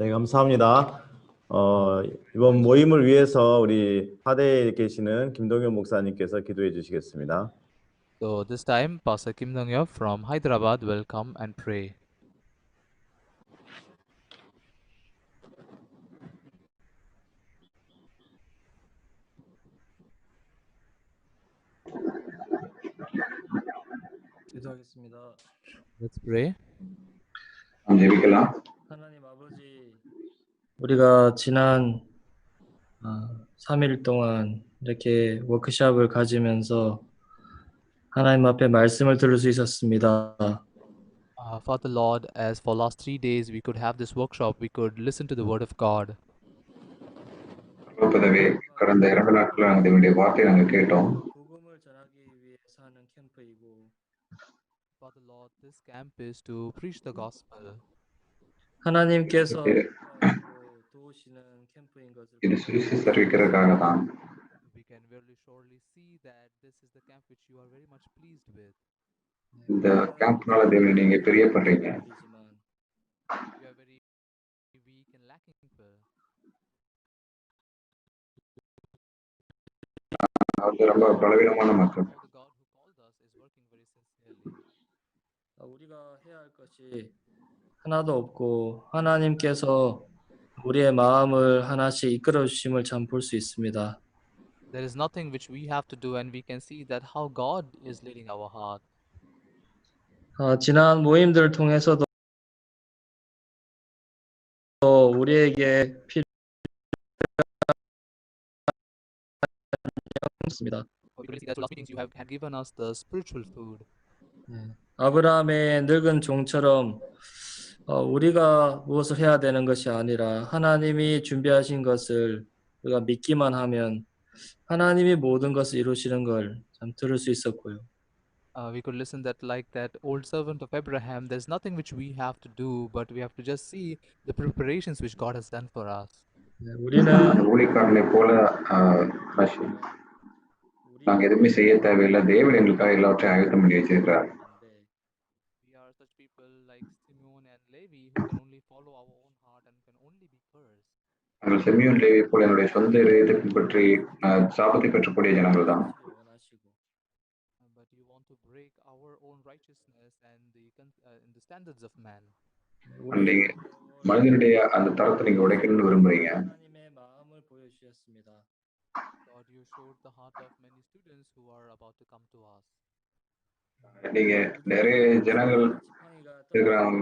네, 감사합니다. 이번 모임을 위해서 우리 하대에 계시는 김동현 목사님께서 기도해 주시겠습니다. So this time, Pastor Kim Dong-yeop from Hyderabad will come and pray. 기도하겠습니다. Let's pray. ஜெபிக்கலாம். 하나님 아버지, 우리가 지난 3일 동안 이렇게 워크숍을 가지면서 하나님 앞에 말씀을 들을 수 있었습니다. Father Lord, as for last 3 days we could have this workshop, we could listen to the word of God. பதவி கடந்த 2 நாட்கள் நாங்கள் தேவனுடைய வார்த்தையை நாங்கள் கேட்டோம். 복음을 전하기 위해서 하는 캠프이고, Father Lord, this camp is to preach the gospel. 하나님께서 도우시는 캠프인 것을 இது சுவிசேஷ அறிவிக்கிறதுக்காக தான். We can very surely see that this is the camp which you are very much pleased with. இந்த கேம்ப்னால தேவனை நீங்க பிரியப்படுறீங்க. You are very weak and lacking people. அது ரொம்ப பலவீனமான மக்கள். The God who called us is working very sincerely. 우리가 해야 할 것이 하나도 없고 하나님께서 우리의 마음을 하나씩 이끌어 주심을 참 볼 수 있습니다. There is nothing which we have to do, and we can see that how God is leading our heart. 지난 모임들을 통해서도 우리에게 필요합니다. We can see that last meetings you have had given us the spiritual food. 아브라함의 늙은 종처럼 우리가 무엇을 해야 되는 것이 아니라 하나님이 준비하신 것을 우리가 믿기만 하면 하나님이 모든 것을 이루시는 걸 참 들을 수 있었고요. We could listen that like that old servant of Abraham, there's nothing which we have to do, but we have to just see the preparations which God has done for us. 우리는 ஊழியக்காரனை போல நாங்க எதுவுமே செய்ய தேவையில்லை. தேவன் எங்களுக்காக எல்லாவற்றையும் ஆயத்தம் பண்ணி வச்சிருக்கிறார். We are such people like Simeon and Levi who can only follow our own heart and can only be cursed. நாங்கள் சிமியோன் லேவி போல என்னுடைய சொந்த இதயத்தை பின்பற்றி சாபத்தை பெற்றக்கூடிய ஜனங்கள் தான். But you want to break our own righteousness and the standards of man. நீங்க மனிதனுடைய அந்த தரத்தை நீங்க உடைக்கணும்னு விரும்புறீங்க. God, you showed the heart of many students who are about to come to us. நீங்க நிறைய ஜனங்கள் இருக்கிறாங்க.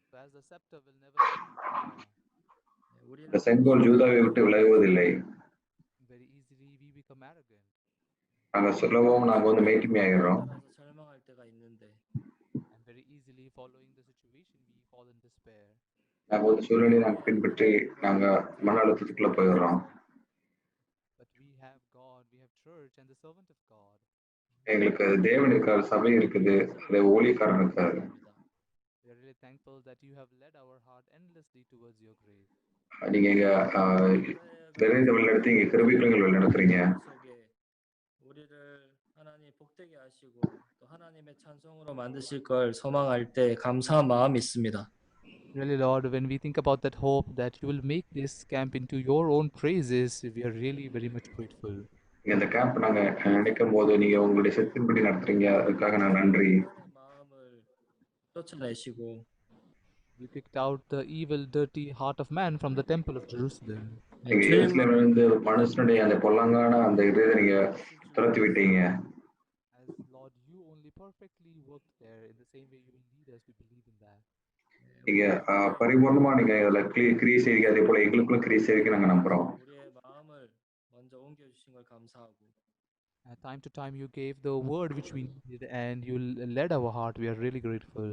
So as the scepter will never leave Judah, இந்த செங்கோல் ஜூதாவை விட்டு விலகுவதில்லை. very easily we become arrogant. நாங்க சொல்லவும் நாங்க வந்து மேட்டிமை ஆயிடுறோம். And very easily following the situation we fall in despair. நாங்க வந்து சூழ்நிலையை நாங்க பின்பற்றி நாங்க மன அழுத்தத்துக்குள்ள போயிடுறோம். But we have God, we have church and the servant of God. எங்களுக்கு தேவன் இருக்காரு, சபை இருக்குது, அதே ஊழியக்காரன் இருக்காரு. We are really thankful that you have led our heart endlessly towards your grace. நீங்க எங்க நிறைந்த வழிநடத்தி இங்க கிருபைகளை வழிநடத்துறீங்க. 우리를 하나님 복되게 하시고 또 하나님의 찬송으로 만드실 걸 소망할 때 감사한 마음이 있습니다. Really, Lord, when we think about that hope that you will make this camp into your own praises, we are really very much grateful. இந்த camp நாங்க நினைக்கும் போது நீங்க உங்களுடைய சித்தத்தின்படி நடத்துறீங்க, அதுக்காக நான் நன்றி. You kicked out the evil, dirty heart of man from the temple of Jerusalem. நீங்க எருசலேமில் இருந்து மனுஷனுடைய அந்த பொல்லாங்கான அந்த இதயத்தை நீங்க துரத்தி விட்டீங்க. As Lord, you only perfectly worked there. In the same way you will lead us, we believe in that. நீங்க பரிபூர்ணமா நீங்க இதுல கிரியை செய்வீங்க, அதே போல எங்களுக்குள்ள கிரியை செய்வீங்க நாங்க நம்புறோம். Time to time you gave the word which we needed and you led our heart. We are really grateful.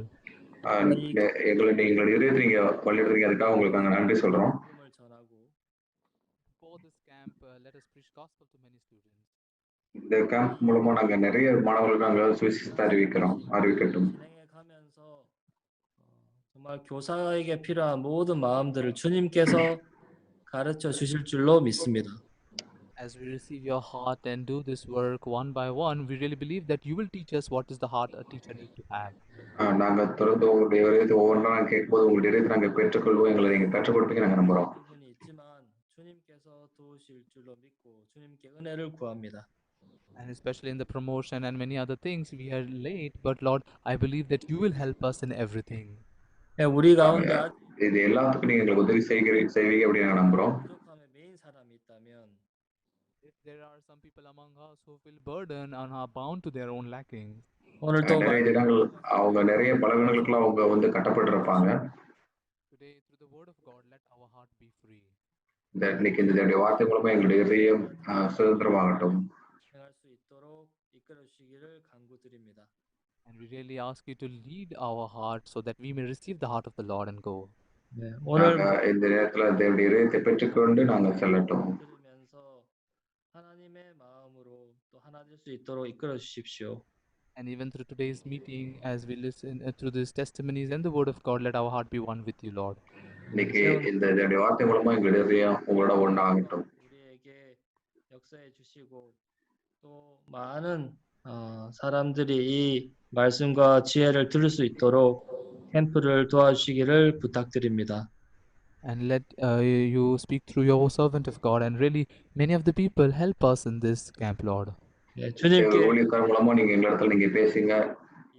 எங்களுடைய இதயத்தை நீங்க வழிநடத்துறீங்க, அதுக்காக உங்களுக்கு நாங்க நன்றி சொல்றோம். For this camp, let us preach gospel to many students. இந்த கேம்ப் மூலமா நாங்க நிறைய மாணவர்களுக்கு நாங்க சுவிசேஷத்தை அறிவிக்கட்டும். 정말 교사에게 필요한 모든 마음들을 주님께서 가르쳐 주실 줄로 믿습니다. As we receive your heart and do this work one by one, we really believe that you will teach us what is the heart a teacher need to have. நாங்க தொடர்ந்து உங்களுடைய இதயத்தை ஒவ்வொன்றா நாங்கள் கேட்கும்போது உங்களுடைய இதயத்தை நாங்கள் பெற்றுக்கொள்வோம், எங்களை நீங்கள் கற்றுக் கொடுப்பீங்க நாங்கள் நம்புறோம். 부분이 있지만 주님께서 도우실 줄로 믿고 주님께 은혜를 구합니다. And especially in the promotion and many other things, we are late, but Lord, I believe that you will help us in everything. 네, 우리 가운데 இது எல்லாத்துக்கும் நீங்க எங்களுக்கு உதவி செய்வீங்க அப்படின்னு நாங்கள் நம்புறோம். 부족함에 매인 사람이 있다면 If there are some people among us who feel burden and are bound to their own lackings, 오늘도 நிறைய ஜனங்கள் அவங்க நிறைய பலவீனங்களுக்குள்ள அவங்க வந்து கட்டப்பட்டிருப்பாங்க. today through the word of God, let our heart be free. இன்னைக்கு இந்த வார்த்தை மூலமா எங்களுடைய இதயம் சுதந்திரமாகட்டும். 행할 수 있도록 이끌어 주시기를 간구드립니다. And we really ask you to lead our heart so that we may receive the heart of the Lord and go. 네, 오늘 இந்த நேரத்துல தேவனுடைய இதயத்தை பெற்றுக்கொண்டு நாங்கள் செல்லட்டும். 들으면서 하나님의 마음으로 또 하나 될 수 있도록 이끌어 주십시오. And even through today's meeting, as we listen through these testimonies and the word of God, let our heart be one with you, Lord. இன்னைக்கு இந்த வார்த்தை மூலமா எங்களுடைய இதயம் உங்களோட ஒன்றாகட்டும். 우리에게 역사해 주시고 또 많은 사람들이 이 말씀과 지혜를 들을 수 있도록 캠프를 도와주시기를 부탁드립니다. And let you speak through your servant of God, and really many of the people help us in this camp, Lord. 예, 주님께 ஊழியக்காரர் மூலமா நீங்க எங்க இடத்துல நீங்க பேசுங்க.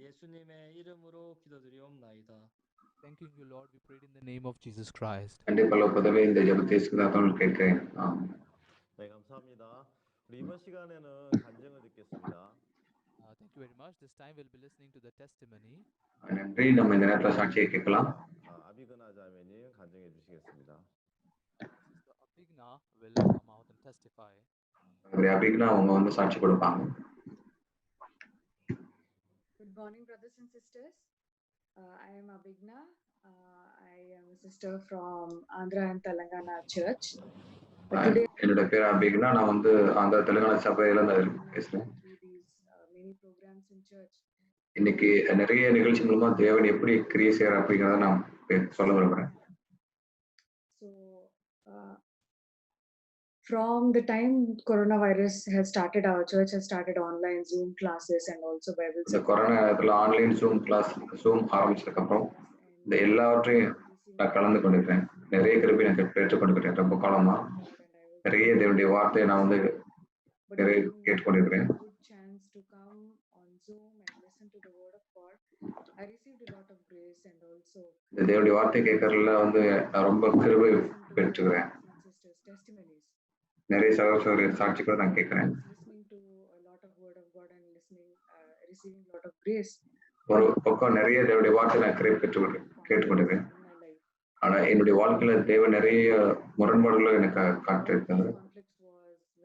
예수님의 이름으로 기도드리옵나이다. Thanking you, Lord. We prayed in the name of Jesus Christ. கண்டிப்பாக பதவி இந்த ஜெபத்தை இயேசுவின் கேட்கிறேன். 네, 감사합니다. 우리 이번 시간에는 간증을 듣겠습니다. Thank you very much. This time we'll be listening to the testimony. நன்றி. நம்ம இந்த நேரத்துல சாட்சியை கேட்கலாம். 아비그나 자매님 간증해 주시겠습니다. Sister Abhigna will come out and testify. அபிக்னா அவங்க வந்து சாட்சி கொடுப்பாங்க. Good morning, brothers and sisters. I am Abhigna. I am a sister from Andhra and Telangana Church. என்னோட பேர் அபிக்னா. நான் வந்து ஆந்திரா தெலுங்கானா சபையில பேசுறேன். Many programs in church. இன்னைக்கு நிறைய நிகழ்ச்சி மூலமா தேவன் எப்படி கிரியை செய்யறார் அப்படிங்கிறத நான் சொல்ல விரும்புறேன். So, from the time coronavirus has started, our church has started online Zoom classes and also Bible இந்த கொரோனா நேரத்துல ஆன்லைன் Zoom ஆரம்பிச்சதுக்கு அப்புறம் இந்த எல்லாவற்றையும் நான் கலந்து கொண்டிருக்கேன். நிறைய கிருபை எனக்கு பெற்றுக் கொண்டிருக்கிறேன். ரொம்ப காலமா நிறைய தேவனுடைய வார்த்தையை நான் வந்து நிறைய கேட்டுக்கொண்டிருக்கிறேன். இந்த தேவனுடைய வார்த்தை கேட்கறதுல வந்து நான் ரொம்ப கிருபை பெற்றுக்கிறேன். நிறைய சகோதர சாட்சிகளை நான் கேட்கிறேன். ஒரு பக்கம் நிறைய தேவனுடைய வார்த்தை நான் கேட்டுக்கொண்டிருக்கேன். ஆனா என்னுடைய வாழ்க்கையில தேவன் நிறைய முரண்பாடுகளை எனக்கு காட்டிருக்காரு.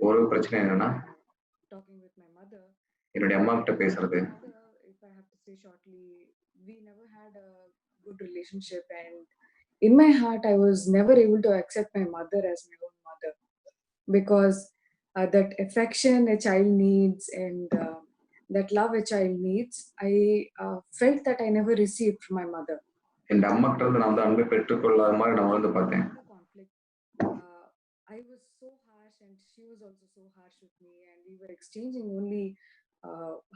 ஒரு பிரச்சனை என்னன்னா என்னுடைய அம்மா கிட்ட பேசுறது. Good relationship, and in my heart I was never able to accept my mother as my own mother, because that affection a child needs and that love a child needs, I felt that I never received from my mother. என் அம்மா கிட்ட இருந்து நான் அன்பை பெற்றுக்கொள்ளாத மாதிரி நான் வந்து பார்த்தேன். I was so harsh and she was also so harsh with me, and we were exchanging only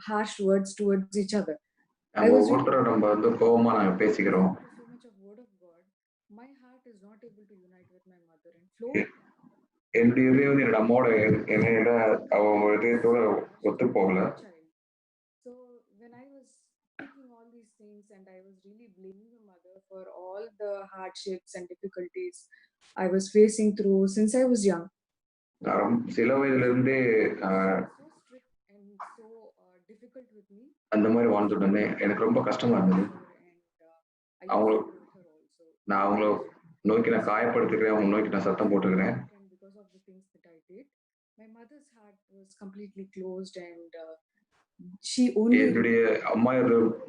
harsh words towards each other. ஒவ்வொருத்தரும் நம்ம வந்து கோபமா நாங்க பேசிக்கிறோம். என்னுடைய இதயம் என்னோட அம்மாவோட என்னோட அவங்க இதயத்தோட ஒத்து போகல. So when I was speaking all these things and I was really blaming my mother for all the hardships and difficulties I was facing through since I was young. சில வயதுல இருந்தே அந்த மாதிரி வாழ்ந்துட்டு இருந்தேன். எனக்கு ரொம்ப கஷ்டமா இருந்தது. நான் அவங்கள நோக்கி நான் காயப்படுத்துக்கிறேன், அவங்க நோக்கி நான் சத்தம் போட்டுக்கிறேன். என்னுடைய அம்மா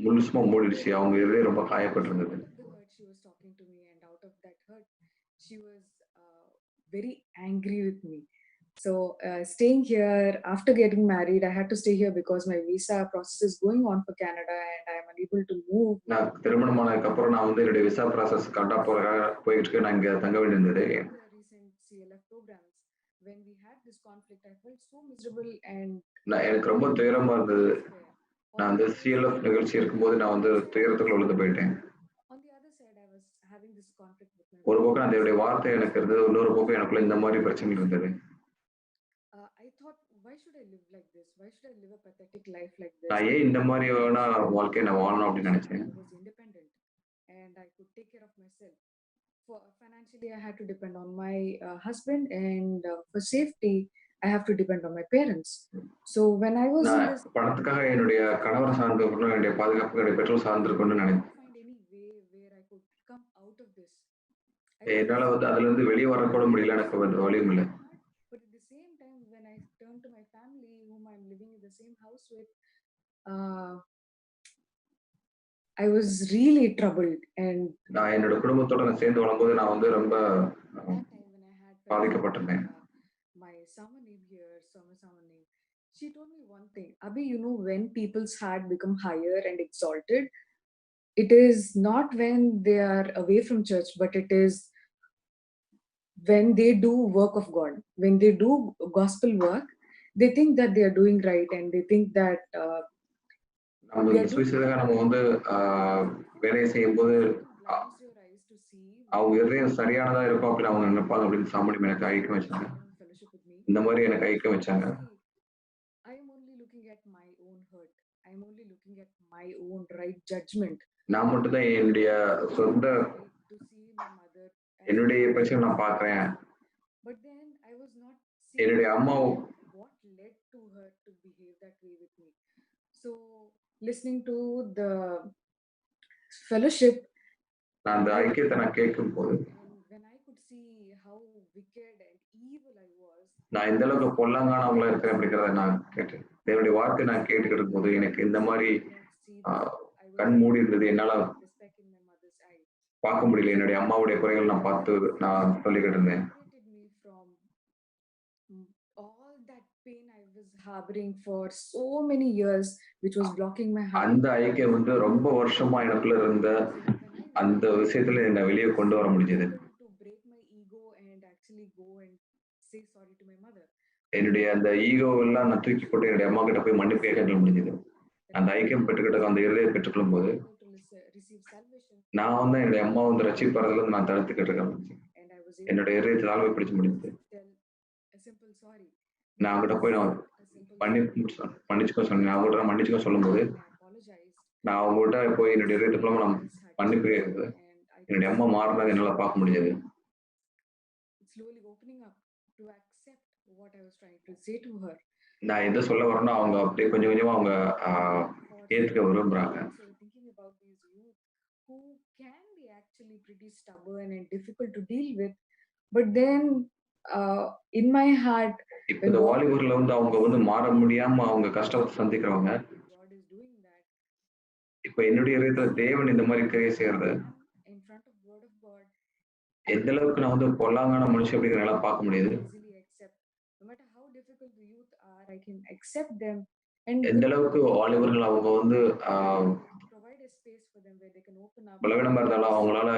முழுசுமா மூடிடுச்சு. அவங்க இதே ரொம்ப காயப்பட்டிருந்தது. Very angry with me. So staying here after getting married, I had to stay here because my visa process is going on for Canada and I am unable to move. நான் திருமணமானதுக்கு அப்புறம் நான் வந்து என்னுடைய விசா process கரெக்டா போயிட்டு நான் இங்க தங்க வேண்டியிருந்தது. Recent CLF programs, when we had this conflict, I felt so miserable and எனக்கு ரொம்ப துயரமா இருந்தது. despair. நான் அந்த சிஎல்எஃப் நிகழ்ச்சி இருக்கும்போது நான் வந்து துயரத்துக்குள்ள விழுந்து போயிட்டேன். On the other side, I was having this conflict with my ஒரு mother. பக்கம் அதோடைய வார்த்தை எனக்கு இருந்தது, இன்னொரு பக்கம் எனக்குள்ள இந்த மாதிரி பிரச்சனைகள் இருந்தது. I thought, why should I live like this? Why should I live a pathetic life like this? நான் ஏன் இந்த மாதிரியான வாழ்க்கையை நான் வாழணும் அப்படின்னு நினைச்சேன். I was independent and I could take care of myself. For financially, I had to depend on my husband, and for safety, I have to depend on my parents. So when I was in நான் this, பணத்துக்காக என்னுடைய கணவர் சார்ந்திருக்கணும், என்னுடைய பாதுகாப்புக்கு என்னுடைய பெற்றோர் சார்ந்திருக்கணும்னு I நினைச்சேன். couldn't find any way where I could come out of this. என்னால வந்து அதுல இருந்து வெளியே வரக்கூட முடியல, எனக்கு வந்து வழியும் இல்லை. But at the same time, when I turned to my family, whom I'm living in the same house with, I was really troubled. And நான் என்னோட குடும்பத்தோட நான் சேர்ந்து வரும்போது நான் வந்து ரொம்ப that time when I had பாதிக்கப்பட்டிருந்தேன். my summer name here, summer name, she told me one thing, Abhi, you know, when people's heart become higher and exalted, it is not when they are away from church, but it is when they do work of God, when they do gospel work, they think that they are doing right, and they think that நம்ம இந்த சுவிசேஷக நம்ம வந்து வேலையை செய்யும் போது blinds your eyes to see அவங்க இதயம் சரியானதா இருக்கும் அப்படின்னு அவங்க நினைப்பாங்க அப்படின்னு சாமி எனக்கு ஐக்கியம் வச்சாங்க. fellowship with me. இந்த மாதிரி எனக்கு ஐக்கியம் வச்சாங்க. I am only looking at my own hurt. I am only looking at my own right judgment. நான் மட்டும் தான் என்னுடைய சொந்த To see my mother as என்னுடைய பிரச்சனை நான் பார்க்கிறேன். but then I was not என்னுடைய seeing அம்மா what led to her to behave that way with me. So listening to the fellowship, நான் அந்த ஐக்கியத்தை நான் கேட்கும் போது and when I could see how wicked and evil I was, நான் எந்த அளவுக்கு பொல்லாங்கானவங்களா இருக்கிறேன் அப்படிங்கிறத நான் கேட்டேன். தேவனுடைய வார்த்தை நான் கேட்டுக்கிட்டு இருக்கும்போது எனக்கு இந்த மாதிரி கண் மூடி இருந்தது, என்னால respect in my mother's eye. பார்க்க முடியல. என்னுடைய அம்மாவுடைய குறைகள் நான் பார்த்து நான் சொல்லிக்கிட்டு இருந்தேன். Separated me from all that pain I was harboring for so many years, which was blocking my heart. அந்த ஐக்கியம் வந்து ரொம்ப வருஷமா எனக்குள்ள இருந்த அந்த விஷயத்துல என்ன வெளியே கொண்டு வர முடிஞ்சது. To break my ego and actually go and say sorry to my mother. என்னுடைய அந்த ஈகோ எல்லாம் நான் தூக்கி போட்டு என்னுடைய அம்மா கிட்ட போய் மன்னிப்பு கேட்க முடிஞ்சது. அந்த ஐக்கியம் பெற்றுக்கிட்ட அந்த இருதயம் பெற்றுக்கொள்ளும் போது நான் வந்து என்னுடைய அம்மா வந்து ரட்சிப்பறதுல நான் தடுத்துக்கிட்டு இருக்கேன். என்னுடைய இருதயத்தை தாழ்வை பிடிச்சு முடிஞ்சது. நான் அவங்ககிட்ட போய் நான் மன்னிச்சுக்க சொன்னேன். அவங்ககிட்ட நான் மன்னிச்சுக்க சொல்லும்போது நான் அவங்ககிட்ட போய் என்னுடைய இருதயத்துக்குள்ள நான் மன்னிப்பு கேட்குறது என்னுடைய அம்மா மாறினது என்னால பார்க்க முடிஞ்சது. நான் எதை சொல்ல வரேன்னா அவங்க அப்படியே கொஞ்சம் கொஞ்சமா அவங்க ஏத்துக்க விரும்புறாங்க. Who can be actually pretty stubborn and difficult to deal with, but then in my heart, இப்ப இந்த வாலிபர்ல வந்து அவங்க வந்து மாற முடியாம அவங்க கஷ்டத்தை சந்திக்கிறவங்க, இப்ப என்னுடைய இதயத்துல தேவன் இந்த மாதிரி கிரியை செய்யறது எந்த அளவுக்கு நான் வந்து பொல்லாங்கான மனுஷன் அப்படிங்கிற எல்லாம் பார்க்க முடியுது. எந்த அளவுக்கு வாலிபர்கள் அவங்க வந்து பலவீனமா இருந்தாலும் அவங்களால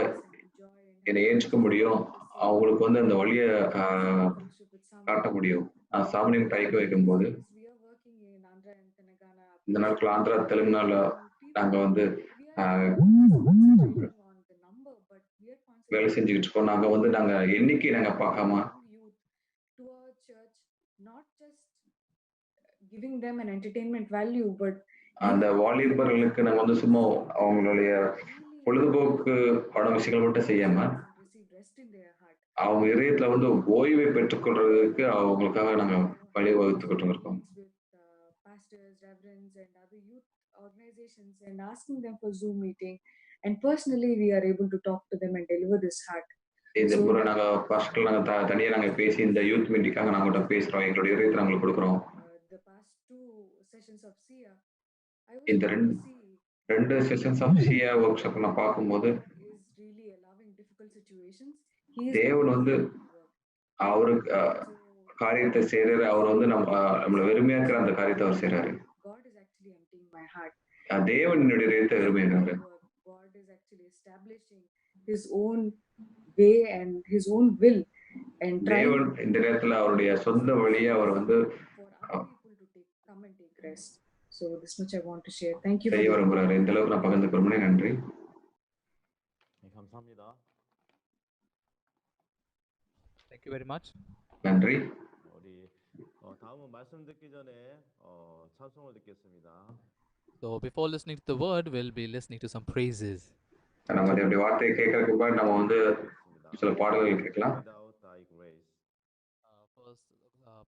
என்னை ஏற்றுக்க முடியும், அவங்களுக்கு வந்து அந்த வழியை காட்ட முடியும். நான் சாமானியம் கைக்க வைக்கும் போது இந்த நாட்கள் ஆந்திரா தெலுங்கானால நாங்க வந்து வேலை செஞ்சுக்கிட்டு இருக்கோம். நாங்க வந்து நாங்க எண்ணிக்கை நாங்க பார்க்காம giving them an entertainment value, but அந்த வாலிபர்களுக்கு நாங்க வந்து சும்மா அவங்களுடைய பொழுதுபோக்கு பட விஷயங்கள் மட்டும் செய்யாம அவங்க இதயத்துல வந்து ஓய்வை பெற்றுக்கொள்றதுக்கு அவங்களுக்காக நாங்க வழி வகுத்துக்கிட்டு இருக்கோம். Pastors, reverends, and other youth organizations, and asking them for Zoom meeting, and personally we are able to talk to them and deliver this heart. இந்த முறை நாங்க பாஸ்டர் நாங்க தனியா நாங்க பேசி இந்த யூத் மீட்டிங்காக நாங்க பேசுறோம், எங்களுடைய இதயத்தை நாங்களுக்கு கொடுக்குறோம். இந்த ரெண்டு செஷன்ஸ் ஆஃப் சியா ஒர்க் ஷாப் நான் பார்க்கும்போது தேவன் வந்து அவருக்கு காரியத்தை செய்யறாரு. அவர் வந்து நம்மள வெறுமையாக்குற அந்த காரியத்தை அவர் செய்யறாரு. தேவன் என்னுடைய இதயத்தை வெறுமையாக்குறாரு. His own way and his own will and trying தேவன் இந்த நேரத்துல அவருடைய சொந்த வழியை அவர் வந்து for other people to come and take rest. So this much I want to share. Thank you for செய்ய விரும்புறாரு. இந்த அளவுக்கு நான் பகிர்ந்து கொள்ளுமே. நன்றி. 네, 감사합니다. Thank you very much. நன்றி. 우리 다음은 말씀 듣기 전에 찬송을 듣겠습니다. So before listening to the word, we'll be listening to some praises. நம்ம தேவனுடைய வார்த்தையை கேட்கறதுக்கு முன்னாடி நம்ம வந்து சில பாடல்கள் கேட்கலாம். Without thy grace. First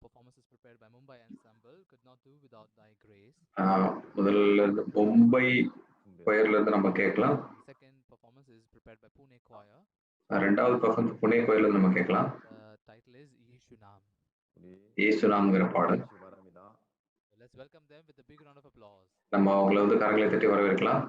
performance is prepared by Mumbai Ensemble. Could not do without thy grace. முதல்ல இருந்து மும்பை கொயர்ல இருந்து நம்ம கேட்கலாம். Second performance is prepared by Pune Choir. ரெண்டாவது பர்ஃபார்மன்ஸ் புனே கோயில்ல இருந்து நம்ம கேட்கலாம். Title is Yeshu Naam. இயேசு நாம்ங்கற பாடல். Let's welcome them with a big round of applause. நம்ம அவங்களை வந்து கரங்களை தட்டி வரவேற்கலாம்.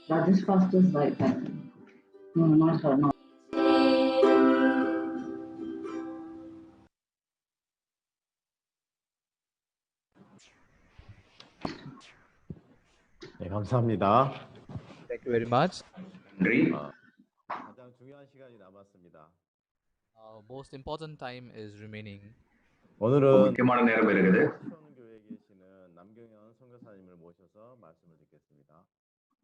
Rajesh first is right. No, not her. No. 네, 감사합니다. Thank you very much. நன்றி. 가장 중요한 시간이 남았습니다. Most important time is remaining. ரொம்ப 오늘은 முக்கியமான நேரம் இருக்குது. 교회에 계시는 남경현 선교사님을 모셔서 말씀을 듣겠습니다.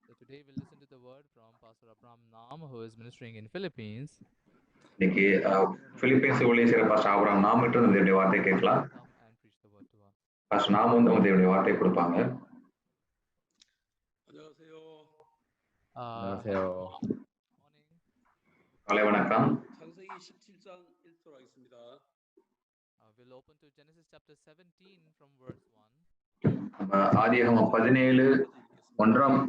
So today we'll listen to the word from Pastor Abraham Nam, who is ministering in Philippines. இன்னைக்கு Philippines ஊழியர் செய்கிற pastor Abraham நாமிட்டு இந்த தேவனுடைய வார்த்தை கேட்கலாம். Come and preach the word to us. Pastor நாம் வந்து அவங்க தேவனுடைய வார்த்தை கொடுப்பாங்க. 안녕하세요. Morning. காலை வணக்கம். 창세기 17장 1절로 하겠습니다. We'll open to Genesis chapter 17 from verse 1. நம்ம ஆதியாகமம் 17 1ஆம்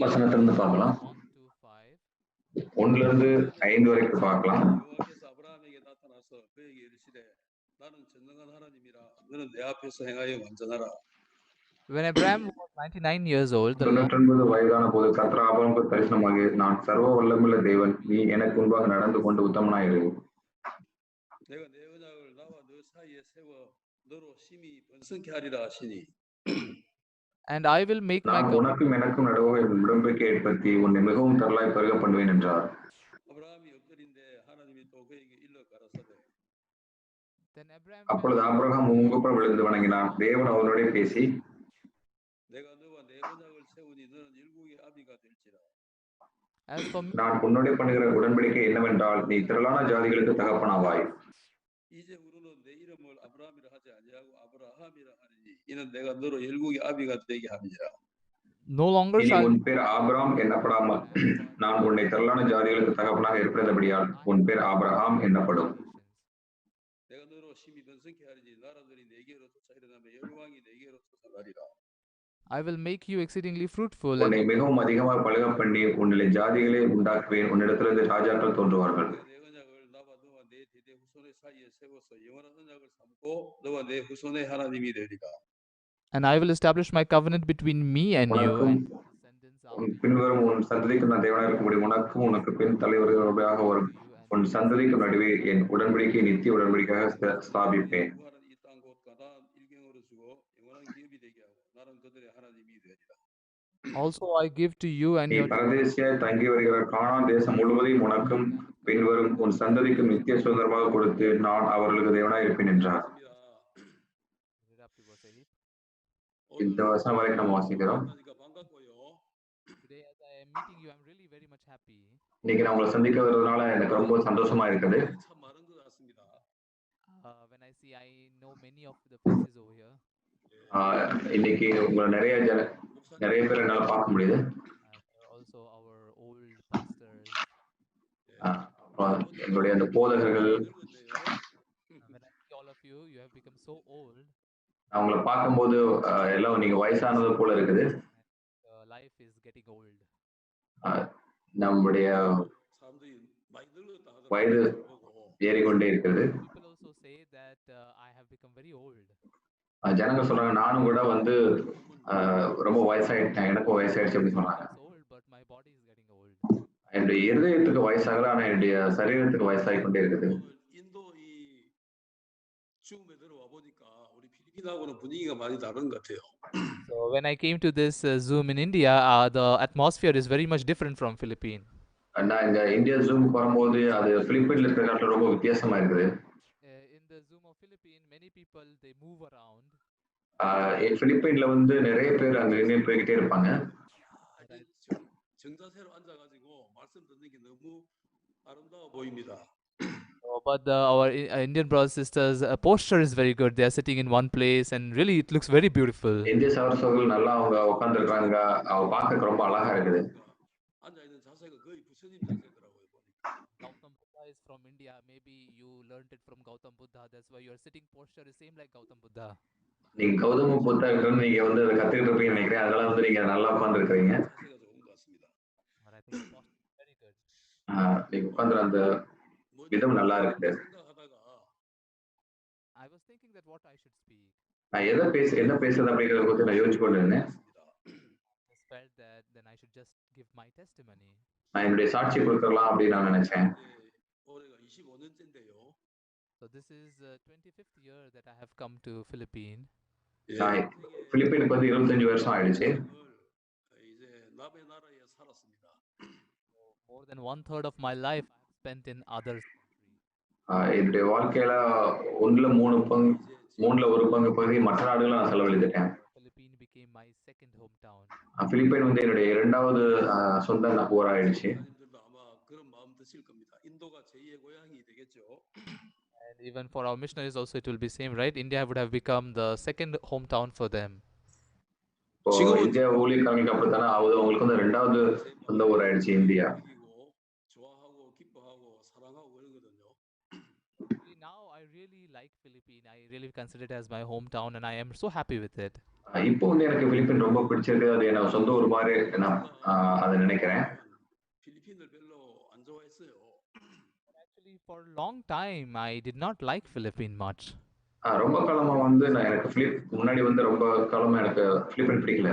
வசனத்திலிருந்து பார்க்கலாம். 1 to 5. 1ல இருந்து 5 வரைக்கும் பார்க்கலாம். 여호와께서 아브라함에게 나타나서 그에게 이르시되 나는 전능한 하나님이라 너는 내 앞에서 행하여 완전하라. When Abraham was 99 years old, the Lord 99 வயதான போது கர்த்தர் ஆபிரகாமுக்கு தரிசனமாகி, நான் சர்வ வல்லமையுள்ள தேவன், நீ எனக்கு முன்பாக நடந்து கொண்டு உத்தமனாயிரு. 내가 내 언약을 나와 너 사이에 세워 너로 심히 번성케 하리라 하시니 and I will make my நான் covenant. உனக்கும் எனக்கும் நடுவே உடன்படிக்கை ஏற்படுத்தி உன்னை மிகவும் தரலாய் பெருக பண்ணுவேன் என்றார். 아브라함이 엎드린데 하나님이 또 그에게 일러 가라사대 Then Abraham அப்பொழுது fell ஆபிரகாம் முகப்புறம் விழுந்து வணங்கினான். தேவன் அவனுடைய பேசி, 내가 너와 내 언약을 세우니 너는 일국의 아비가 될지라. as for me, நான் உன்னோடே பண்ணுகிற உடன்படிக்கை என்னவென்றால், நீ திரளான ஜாதிகளுக்கு தகப்பனாவாய். 이제부로는 내 이름을 아브라함이라 하지 아니하고 아브라함이라 하리니 이는 내가 너로 일국의 아비가 되게 함이라. no longer இனி shall உன் பேர் ஆபிரகாம் என்னப்படாமல், நான் உன்னை திரளான ஜாதிகளுக்கு தகப்பனாக இருக்கிறபடியால் உன் பேர் Abraham என்னப்படும். 내가 너로 심히 번성케 하리니 나라들이 내게로 쫓아 일어나며 열왕이 내게로 쫓아가리라. I will make you exceedingly fruitful, உன்னை and மிகவும் அதிகமாக பழுக பண்ணி உன்னிலே ஜாதிகளை உண்டாக்குவேன். உன்னிடத்திலிருந்து ராஜாக்கள் தோன்றுவார்கள். 내가 내 언약을 나와 너와 내 대대 후손의 사이에 세워서 영원한 언약을 삼고 너와 내 후손의 하나님이 되리라. and I will establish my covenant between me and you உனக்கும் and your descendants உன் after you, பின்வரும் உன் சந்ததிக்கும் நான் தேவனாக இருக்கும்படி உனக்கும் உனக்கு பின் தலைவர்களாக வரும் உன் சந்ததிக்கும் நடுவே என் உடன்படிக்கை நித்திய உடன்படிக்கையாக ஸ்தாபிப்பேன். 구하는 이 땅 곧 가나안 일경으로 주고 영원한 기업이 되게 하고 나는 그들의 하나님이 되리라. also I give to you and நீ your பரதேசியாய் தங்கி வருகிற கானான் தேசம் முழுவதையும் உனக்கும் பின்வரும் உன் சந்ததிக்கும் நித்திய சுதந்திரமாக கொடுத்து நான் அவர்களுக்கு தேவனாய் இருப்பேன் என்றார். Read up to verse 8. இந்த வசனம் வரைக்கும் நம்ம வாசிக்கிறோம். 만나니까 반갑고요. Today, as I am meeting you, I'm really very much happy. இன்னைக்கு நான் உங்களை சந்திக்க வருவதனால எனக்கு ரொம்ப சந்தோஷமா இருக்குது. 참 많은 것 같습니다. When I see, I know many of the faces over here. இன்னைக்கு உங்களை நிறைய பேர் என்னால பார்க்க முடியுது. Also our old pastors. எங்களுடைய அந்த போதகர்கள், When I see all of you, you have become so old. நான் உங்களை பார்க்கும்போது எல்லாம் நீங்க வயசானது போல இருக்குது. Life is getting old. நம்முடைய 사람들이 많이 늙었다 வயது 하더라고요. ஏறிக்கொண்டே இருக்கிறது. People also say that I have become very old. ஜனங்க சொல்றாங்க, நானும் கூட வந்து ரொம்ப வயசாயிட்டேன், எனக்கும் வயசாயிடுச்சு அப்படின்னு சொன்னாங்க. It's old, but my body is getting old. என்னுடைய இருதயத்துக்கு வயசாகல, ஆனா என்னுடைய சரீரத்துக்கு வயசாகி கொண்டே இருக்குது. 인도 이 줌에 들어와 보니까 우리 필리핀하고는 분위기가 많이 다른 것 같아요. So when I came to this Zoom in India, the atmosphere is very much different from Philippines. நான் இந்த இந்தியா ஜூம் வரும்போது அது பிலிப்பைன்ல இருக்கிற நாட்டில் ரொம்ப வித்தியாசமா இருக்குது. In the Zoom of Philippines, many people they move around. பிலிப்பைன்ல வந்து நிறைய பேர் அங்க இருந்து போய்கிட்டே இருப்பாங்க. 정자세로 앉아가지고 말씀 듣는 게 너무 아름다워 보입니다. But our Indian brothers sisters posture is very good. They are sitting in one place, and really it looks very beautiful. இந்திய சகோதரர்கள் நல்லா அவங்க உட்காந்துருக்காங்க, அவங்க பார்க்க ரொம்ப அழகா இருக்குது. 앉아 있는 자세가 거의 부처님 자세더라고요 보니까. Gautam Buddha is from India. Maybe you learned it from Gautam Buddha. That's why your sitting posture is same like Gautam Buddha. நீங்க கௌதம புத்தகம் நீங்க வந்து அதை கத்துக்கிட்டு இருப்பீங்கன்னு நினைக்கிறேன். அதனால வந்து நீங்க நல்லா உட்காந்துருக்கீங்க. 자세가 좋은 것 같습니다. But I think the posture is very good. நீங்க உட்காந்துற அந்த விதம் நல்லா இருக்குது. 생각하다가 I was thinking that what I should speak. நான் என்ன பேசுறது அப்படிங்கறத பத்தி நான் யோசிச்சு கொண்டு இருந்தேன். felt that then I should just give my testimony. நான் என்னுடைய சாட்சி கொடுத்துடலாம் அப்படின்னு நான் நினைச்சேன். 이제 올해가 25년째인데요. So this is 25th year that I have come to Philippines. நான் பிலிப்பீனுக்கு வந்து 25 வருஷம் ஆயிடுச்சு. 이제 남의 나라에 살았습니다. More than 1/3 of my life I have spent in others' country. என்னுடைய வாழ்க்கையில மூணுல ஒரு பங்கு பகுதி மற்ற நாடுகளை நான் செலவழித்துட்டேன். Philippines became my second hometown. Philippine வந்து என்னுடைய இரண்டாவது சொந்த ஊராயிடுச்சு. 목사님들도 아마 그런 마음 드실 겁니다. 인도가 제2의 고향이 되겠죠. And even for our missionaries also it will be same, right? India would have become the second hometown for them. இப்போ இந்தியா ஊழியக்காரங்களுக்கு அப்படித்தானே ஆகுது, அவங்களுக்கு வந்து ரெண்டாவது சொந்த ஊராயிடுச்சு India. 좋아하고 기뻐하고 사랑하고 그러거든요. Now I really like Philippines. I really consider it as my hometown and I am so happy with it. இப்போ வந்து எனக்கு பிலிப்பைன் ரொம்ப பிடிச்சிருக்கு. அது எனக்கு சொந்த ஊர் மாதிரி நான் அதை நினைக்கிறேன். 필리핀을 별로 안 좋아했어요. Actually for a long time I did not like Philippines much. ரொம்ப காலமா வந்து நான் எனக்கு முன்னாடி வந்து ரொம்ப காலமா எனக்கு பிலிப்பைன் பிடிக்கல.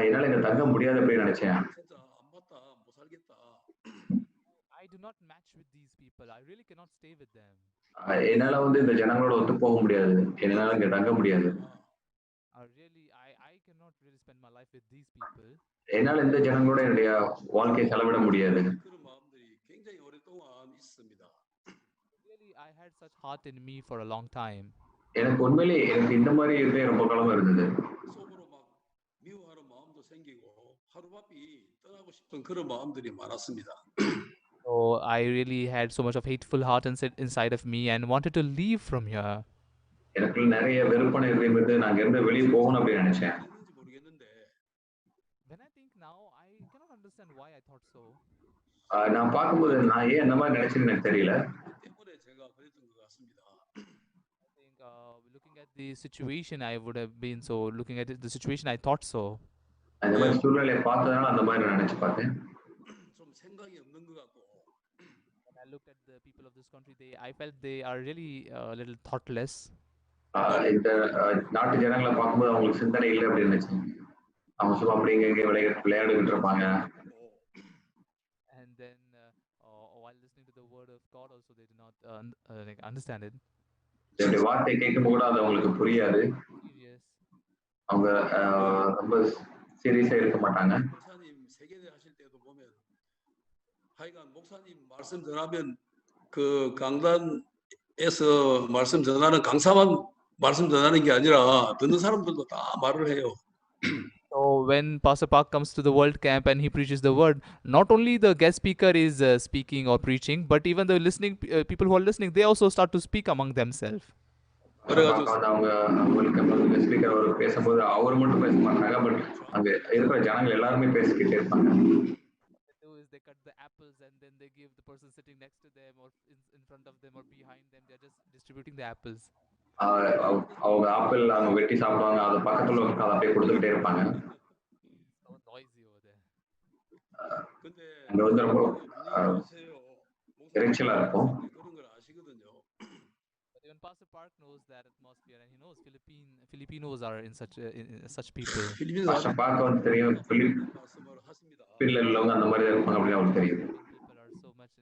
என்னால இங்க தங்க முடியாது அப்படின்னு நினைச்சேன். 진짜 안 봤다 못 살겠다. I do not match with these people. I really cannot stay with them. என்னால வந்து இந்த ஜனங்களோட ஒத்து போக முடியாது. என்னால இங்க தங்க முடியாது. I cannot really spend my life with these people. என்னால இந்த ஜனங்களோட என்னுடைய வாழ்க்கையை செலவிட முடியாது. 그런 마음들이 굉장히 오랫동안 있습니다. Really I had such heart in me for a long time. எனக்கு உண்மையிலே எனக்கு இந்த மாதிரி இருந்தே ரொம்ப காலமா இருந்தது. 속으로 막 미워하는 마음도 생기고 하루바삐 떠나고 싶은 그런 마음들이 많았습니다. So I really had so much of hateful heart inside of me and wanted to leave from here. எனக்குள்ள நிறைய வெறுப்பான இதயம் இருந்து நான் இங்க இருந்து வெளிய போகணும் அப்படி நினைச்சேன். When I think now I cannot understand why I thought so. நான் பாக்கும்போது நான் ஏன் அந்த மாதிரி நினைச்சேன்னு எனக்கு தெரியல. 때문에 제가 그랬던 것 같습니다. I think looking at the situation I would have been so looking at the situation I thought so. அந்த மாதிரி சூழ்நிலையை பார்த்ததால அந்த மாதிரி நினைச்சு பார்த்தேன். 좀 생각이 없는 것 같고. When I looked at the people of this country, I felt they are really a little thoughtless. இந்த நாட்டு ஜனங்களை பார்க்கும்போது அவங்களுக்கு சிந்தனை இல்லை அப்படின்னு நினைச்சேன். அவங்க சும்மா அப்படி இங்க விளையாடிக்கிட்டு இருப்பாங்க. And then while listening to the word of God also they do not understand it. இந்த வார்த்தை கேட்கும்போது கூட அது அவங்களுக்கு புரியாது. அவங்க ரொம்ப சீரியஸா இருக்க மாட்டாங்க. 목사님 세계대 하실 때도 보면 하여간 목사님 말씀 전하면 그 강단에서 말씀 전하는 강사만 말씀 전하는 게 아니라 듣는 사람들도 다 말을 해요. So when Pastor Park comes to the World Camp and he preaches the word, not only the guest speaker is speaking or preaching, but even the listening people who are listening, they also start to speak among themselves. அவங்க speaker அவர் பேசும்போது அவர் மட்டும் பேச மாட்டாங்க, but அங்க இருக்கிற ஜனங்கள் எல்லாருமே பேசிக்கிட்டே இருப்பாங்க. They cut the apples and then they give the person sitting next to them or in front of them or behind them. They are just distributing the apples. அவங்க ஆப்பிள் அவங்க வெட்டி சாப்பிடுவாங்க, அது பக்கத்துல அதை அப்படியே கொடுத்துக்கிட்டே இருப்பாங்க. அங்க வந்து ரொம்ப இறைச்சலா இருக்கும். Even Pastor Park knows that atmosphere and he knows Filipinos are in such people. Pastor Park வந்து தெரியும் பிலிப்பீன்ல உள்ளவங்க அந்த மாதிரி இருப்பாங்க அப்படின்னு அவருக்கு தெரியும். People are so much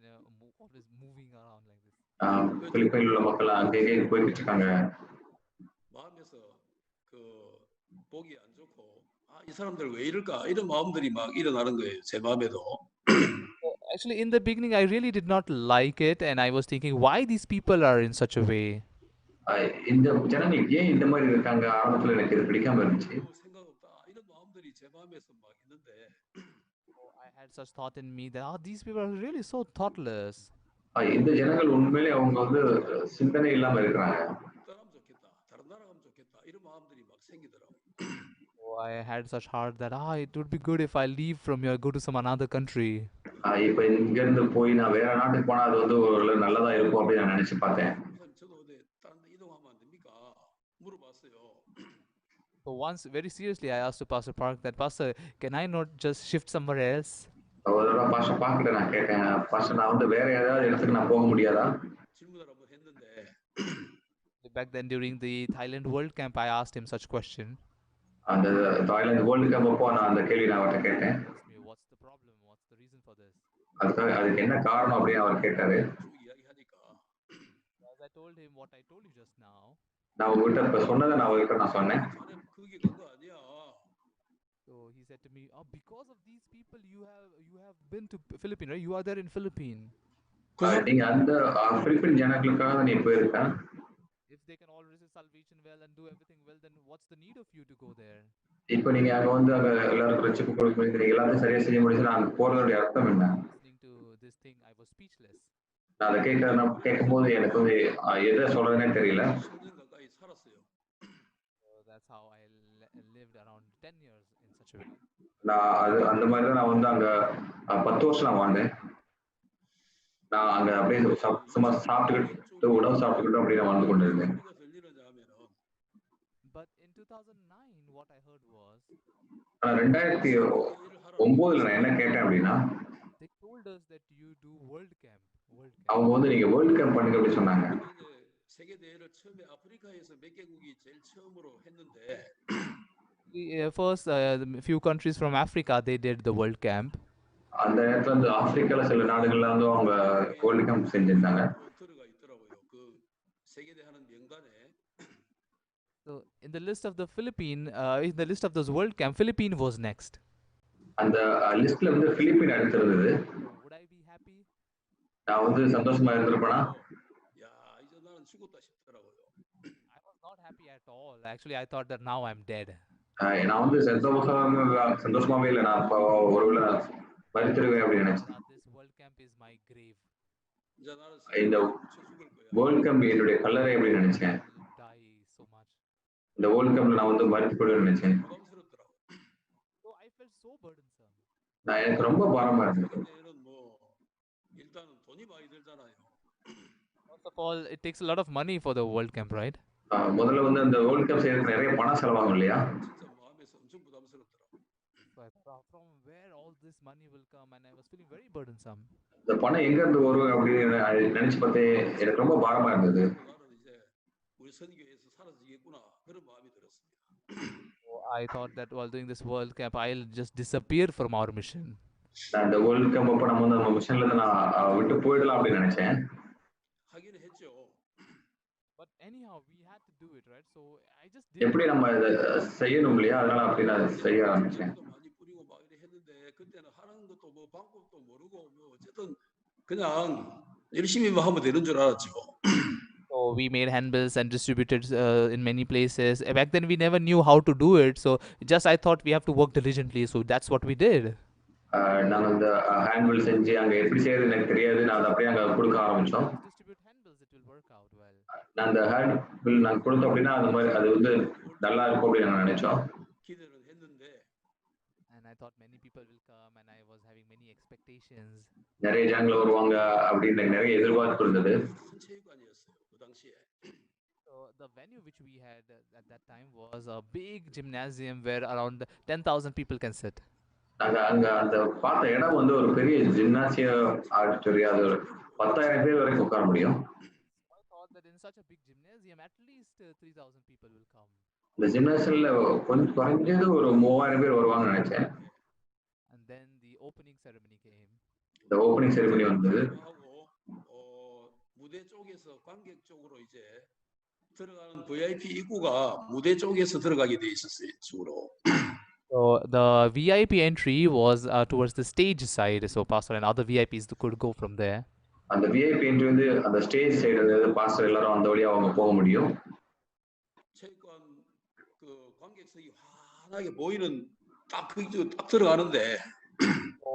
always moving around like this. பிலிப்பைன்ல உள்ள மக்கள் அங்கேயே போய்கிட்டு இருக்காங்க. 마음에서 그 보기 안 좋고 이 사람들 왜 이럴까 이런 마음들이 막 일어나는 거예요. 제 마음에도. Actually, in the beginning, I really did not like it, and I was thinking, why these people are in such a way? இந்த ஜனங்களுக்கு ஏன் இந்த மாதிரி இருக்காங்க ஆரம்பத்துல எனக்கு இது பிடிக்காம இருந்துச்சு. 생각 없다 이런 마음들이 제 마음에서 막 있는데. I had such thought in me that these people are really so thoughtless. இந்த ஜனங்கள் உண்மையிலே அவங்க வந்து சிந்தனை இல்லாம இருக்கிறாங்க. 다른 나라 가면 좋겠다 이런 마음들이 막 생기더라고. I had such heart that it would be good if I leave from here, go to some another country. இப்ப இங்க இருந்து போய் நான் வேற நாட்டுக்கு போனா அது வந்து ஒரு நல்லதா இருக்கும் அப்படின்னு நான் நினைச்சு பார்த்தேன். 저도 어디 다른 데 이동하면 안 됩니까? 물어봤어요. So once, very seriously, I asked to Pastor Park that, Pastor, can I not just shift somewhere else? Pastor பார்க்கிட்ட நான் கேட்டேன், பாஸ்டர் நான் வந்து வேற ஏதாவது இடத்துக்கு நான் போக முடியாதா? 질문을 한번 했는데. Back then during the Thailand World Camp, I asked him such question. அந்த தாய்லாந்து வேர்ல்டு கப் அப்போ நான் அந்த கேள்வி நான் அவர்கிட்ட கேட்டேன். Asked me, what's the problem? What's the reason for this? அதுக்கு என்ன காரணம் அப்படின்னு அவர் கேட்டாரு. 쭉 이야기하니까 As I told him what I told you just now. நான் உங்ககிட்ட இப்ப சொன்னதை நான் அவர்கிட்ட நான் சொன்னேன். 자네 거기 간 거 아니야. So he said to me, "Oh, because of these people, you have been to Philippines, right? You are there in Philippines. நீங்க அந்த பிலிப்பின் ஜனங்களுக்காக நீ போயிருக்க. If they can all receive salvation well and do everything well, then what's the need of you to go there?" இப்போ நீங்க அங்க வந்து அங்க எல்லாருக்கும் ரட்சிப்பு கொடுக்கணும், நீங்க எல்லாத்தையும் சரியா செய்ய முடியுதுன்னா அங்க போறதோட அர்த்தம் என்ன? Listening to this thing, I was speechless. நான் அதை கேட்கும்போது எனக்கு வந்து எதை சொல்றதுனே தெரியல. 10년 가까이 살았어요. So that's how I lived around 10 years in such a way. நான் அந்த மாதிரி தான் நான் வந்து அங்க 10 வருஷம் நான் வாழ்ந்தேன். நான் அங்க அப்படியே சும்மா சாப்பிட்டுக்கிட்டு உணவு சாப்பிட்டுக்கிட்டு அப்படியே நான் வாழ்ந்து கொண்டு இருந்தேன். But in 2009, what I heard was 2009 நான் என்ன கேட்டேன் அப்படின்னா, they told us that you do world camp. அவங்க வந்து நீங்க வேர்ல்ட் கேம்ப் பண்ணுங்க அப்படி சொன்னாங்க. 세계 대회를 처음에 아프리카에서 몇 개국이 제일 처음으로 했는데 First, few countries from Africa, they did the world camp. அந்த நேரத்துல வந்து ஆப்பிரிக்கால சில நாடுகள்ல வந்து அவங்க வேர்ல்ட் கேம்ப் செஞ்சிருந்தாங்க. 들어가 있더라고요. 그 세계 대회하는 명단에. So in the list of the in the list of those world camp, Philippines was next. அந்த லிஸ்ட்ல வந்து பிலிப்பின் அடுத்து இருந்தது. Would I be happy? நான் வந்து சந்தோஷமா இருந்திருப்பேனா? 야, 이제 나는 죽었다 싶더라고요. I was not happy at all. Actually, I thought that now I'm dead. நான் வந்து சந்தோஷமாவே இல்லை. நான் இப்போ ஒருவேளை மரித்திருவேன் அப்படின்னு நினைச்சேன். This world camp is my grave. 이제 나는 இந்த வேர்ல்ட் கேம்ப் என்னுடைய கல்லறை அப்படின்னு நினைச்சேன். Die so much. இந்த வேர்ல்ட் கேம்ப்ல நான் வந்து மரித்து போயிடுவேன்னு நினைச்சேன். So I felt so burdensome. நான் எனக்கு ரொம்ப பாரமா இருந்தது. 일단은 돈이 많이 들잖아요. First of all, it takes a lot of money for the world camp, right? முதல்ல வந்து அந்த வேர்ல்ட் கேம்ப் செய்யறதுக்கு நிறைய பணம் செலவாகும் இல்லையா? 진짜 마음에서 엄청 부담스럽더라고. So I thought, from where all this money will come, and I was feeling very burdensome. இந்த பணம் எங்க இருந்து வரும் அப்படின்னு நினைச்சு பார்த்தே எனக்கு ரொம்ப பாரமா இருந்தது. 나는 이제 우리 선교에서 사라지겠구나 그런 마음이 들었습니다. So I thought that while doing this world camp, I'll just disappear from our mission. நான் இந்த வேர்ல்ட் கேம்ப் அப்ப நம்ம வந்து நம்ம மிஷன்ல இருந்து நான் விட்டு போயிடலாம் அப்படின்னு நினைச்சேன். 하기는 했죠. But anyhow, we had to do it, right? So I just did. எப்படி நம்ம இதை செய்யணும் இல்லையா, அதனால அப்படி நான் செய்ய ஆரம்பிச்சேன். 많이 뿌리고 막 이래 했는데 그때는 하는 것도 뭐 방법도 모르고 뭐 어쨌든 그냥 열심히만 하면 되는 줄 알았죠. So we made handbills and distributed in many places. Back then, we never knew how to do it. So just I thought we have to work diligently. So that's what we did. நாங்க அந்த ஹேண்ட்பில் செஞ்சு அங்க எப்படி செய்யறது எனக்கு தெரியாது. நான் அதை அப்படியே அங்க கொடுக்க ஆரம்பிச்சோம். Distribute handbills, it will work out well. நான் அந்த ஹேண்ட்பில் நாங்க கொடுத்தோம் அப்படின்னா அந்த மாதிரி அது வந்து நல்லா இருக்கும் அப்படின்னு நான் நினைச்சோம். 기대를 했는데 And I thought many people will come, and I was having many expectations. நிறைய ஜனங்கள் வருவாங்க அப்படின்னு நிறைய எதிர்பார்ப்பு இருந்தது. 체육관이었어요 그 당시에. So the venue which we had at that time was a big gymnasium where around 10,000 people can sit. நாங்க அங்க அந்த பார்த்த இடம் வந்து ஒரு பெரிய ஜிம்னாசிய ஆடிட்டோரியா. அது 10,000 பேர் வரைக்கும் உட்கார முடியும். I thought that in such a big gymnasium, at least 3,000 people will come. இந்த ஜிம்னாசியம்ல கொஞ்சம் குறைஞ்சது ஒரு 3,000 பேர் வருவாங்கன்னு நினைச்சேன். And then the opening ceremony came. இந்த ஓப்பனிங் செரிமனி வந்தது. 무대 쪽에서 관객 쪽으로 이제 들어가는 VIP 입구가 무대 쪽에서 들어가게 돼 있었어요 이쪽으로. So the VIP entry was towards the stage side. So pastor and other VIPs could go from there. அந்த விஐபி என்ட்ரி வந்து அந்த ஸ்டேஜ் சைடு இருந்தது. Pastor எல்லாரும் அந்த வழியா அவங்க போக முடியும். 체육관 그 관객석이 환하게 보이는 딱 그쪽 딱 들어가는데 So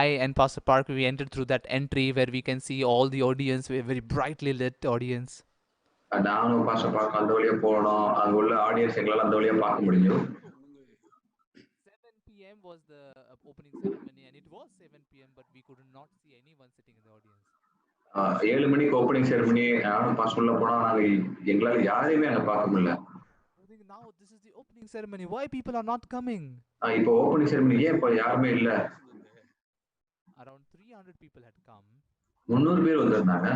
I and Pastor Park, we entered through that entry where we can see all the audience, a very brightly lit audience. நானும் பாஸ்டர் பார்க்க அந்த வழியா போனோம். அங்க உள்ள ஆடியன்ஸ் எங்களால அந்த வழியா பார்க்க முடியும். 7 p.m. was the opening ceremony, and it was 7 p.m. but we could not see anyone sitting in the audience. 7 மணிக்கு ஓப்பனிங் செரிமனி. நானும் பாஸ்டர் உள்ள போனா நாங்க எங்களால யாரையுமே அங்க பார்க்க முடியல. I think now this is the opening ceremony. Why people are not coming? இப்போ ஓப்பனிங் செரிமனி ஏன் இப்போ யாருமே இல்ல? Around 300 people had come. 300 பேர் வந்திருந்தாங்க.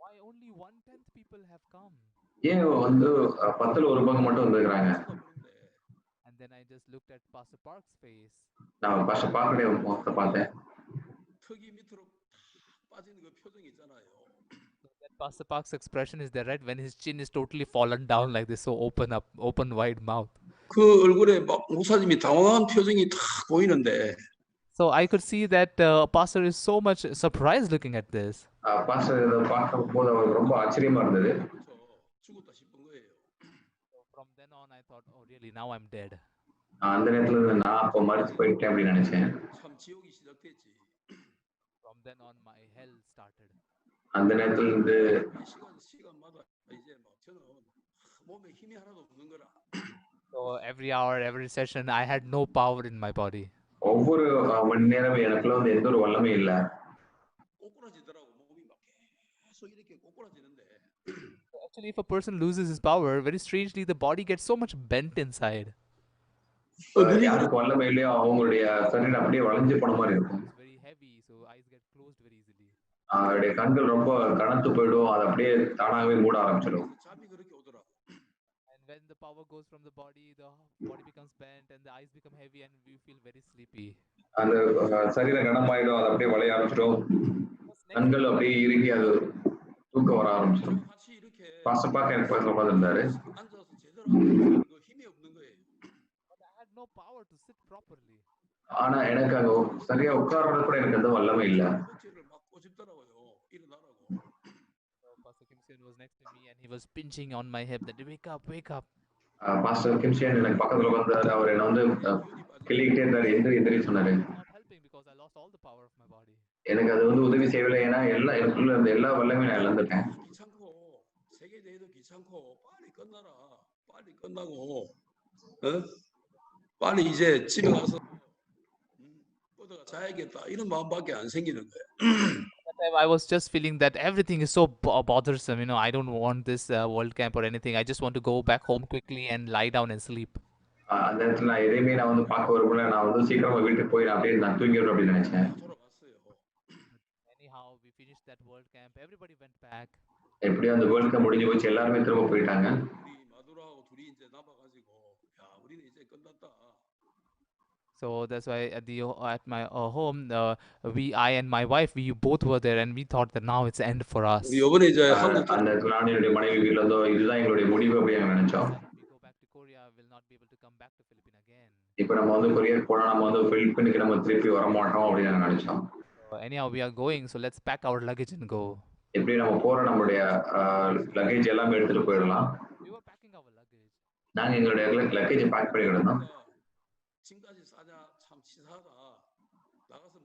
Why only 1/10 people have come? ஏன் வந்து 10ல் ஒரு பங்கு மட்டும் வந்திருக்காங்க? then I just looked at Pastor Park's face. நான் பாஸ்டர் பார்க்கடைய முகத்தை பார்த்தேன். 턱이 밑으로 탁 빠지는 그 표정이 있잖아요. So that Pastor Park's expression is there, right? When his chin is totally fallen down like this, so open wide mouth. 그 얼굴에 막 목사님이 당황한 표정이 탁 보이는데 So I could see that Pastor is so much surprised looking at this. Pastor இதை பார்க்கும்போது அவருக்கு ரொம்ப ஆச்சரியமா இருந்தது. 죽었다 싶은 거예요. So from then on, I thought, oh, really? Now I'm dead. அந்த நேரத்துல இருந்து நான் அப்போ மறிச்சு போயிட்டேன் அப்படின்னு நினைச்சேன். 참 지옥이 시작됐지. From then on, my hell started. அந்த நேரத்துல இருந்து 시간마다 이제 막 저는 몸에 힘이 하나도 없는 거라. So every hour, every session, I had no power in my body. ஒவ்வொரு மணி நேரம் எனக்குள்ள வந்து எந்த ஒரு வல்லமே இல்ல. 꼬꾸라지더라고 몸이 막 계속 이렇게 꼬꾸라지는데. Actually, if a person loses his power, very strangely, the body gets so much bent inside. யாருக்கு வல்லமை இல்லையோ அவங்களுடைய சரீரம் அப்படியே வளைஞ்சு போன மாதிரி இருக்கும். It's very heavy, so eyes get closed very easily. அவருடைய கண்கள் ரொம்ப கனத்து போயிடும், அது அப்படியே தானாகவே மூட ஆரம்பிச்சிடும். 잠이 그렇게 오더라고. And when the power goes from the body becomes bent and the eyes become heavy and we feel very sleepy. அந்த சரீரம் கனமாயிடும், அது அப்படியே வளைய ஆரம்பிச்சிடும், கண்கள் அப்படியே இறுகி அது தூக்கம் வர ஆரம்பிச்சிடும். 같이 이렇게 பாஸ்டர் பார்க்க எனக்கு பக்கத்துல உட்கார்ந்திருந்தாரு. 앉아서 제대로 하는 거 힘이 없는 거예요. But I had no power to sit properly. ஆனா எனக்கு அங்க சரியா உட்கார்றது கூட எனக்கு எந்த வல்லமை இல்ல. 허벅지를 막 꼬집더라고요. 일어나라고. So Pastor Kim Sen was next to me and he was pinching on my hip that wake up, wake up. Pastor கிம்சியன் எனக்கு பக்கத்துல வந்தாரு. அவர் என்ன வந்து கிள்ளிக்கிட்டே இருந்தாரு, எந்திரி சொன்னாரு. Not helping because I lost all the power of my body. எனக்கு அது வந்து உதவி செய்யவில்லை, ஏன்னா எனக்குள்ள இருந்த எல்லா வல்லமையும் நான் இழந்துட்டேன். 귀찮고 세계 대회도 귀찮고 빨리 끝나라. 빨리 끝나고 빨리 이제 집에 가서 뻗어가 자야겠다 이런 마음밖에 안 생기는 거예요. That time I was just feeling that everything is so bothersome. I don't want this world camp or anything. I just want to go back home quickly and lie down and sleep. அந்த இடத்துல நான் எதையுமே நான் வந்து பார்க்க வரும்போது நான் வந்து சீக்கிரமா வீட்டுக்கு போய் அப்படியே நான் தூங்கிடுறேன் அப்படின்னு நினைச்சேன். 돌아갔어요. Anyhow, we finished that world camp. Everybody went back. எப்படியும் அந்த வேர்ல்ட் கப் முடிஞ்சு போச்சு, எல்லாருமே திரும்ப போயிட்டாங்க. 우리 마누라하고 둘이 이제 남아가지고 야 우리는 이제 끝났다. So that's why at my home, I and my wife, we both were there, and we thought that now it's end for us. 우리 이번에 이제 한국 அந்த இடத்துல நான் என்னுடைய மனைவி வீட்டுல இருந்தோ இதுதான் எங்களுடைய முடிவு அப்படின்னு நினைச்சோம். We go back to Korea, we'll not be able to come back to Philippines again. இப்போ நம்ம வந்து கொரியர் போனா நம்ம வந்து பிலிப்பீனுக்கு நம்ம திருப்பி வர மாட்டோம் அப்படின்னு நினைச்சோம். So anyhow, we are going, so let's pack our luggage and go. எப்படி நம்ம போற நம்மளுடைய லக்கேஜ் எல்லாமே எடுத்துட்டு போயிடலாம். We were packing our luggage. நாங்க எங்களுடைய லக்கேஜ் பேக் பண்ணிக்கிட்டு இருந்தோம். 짐까지 싸냐 참 치사하다. 나가서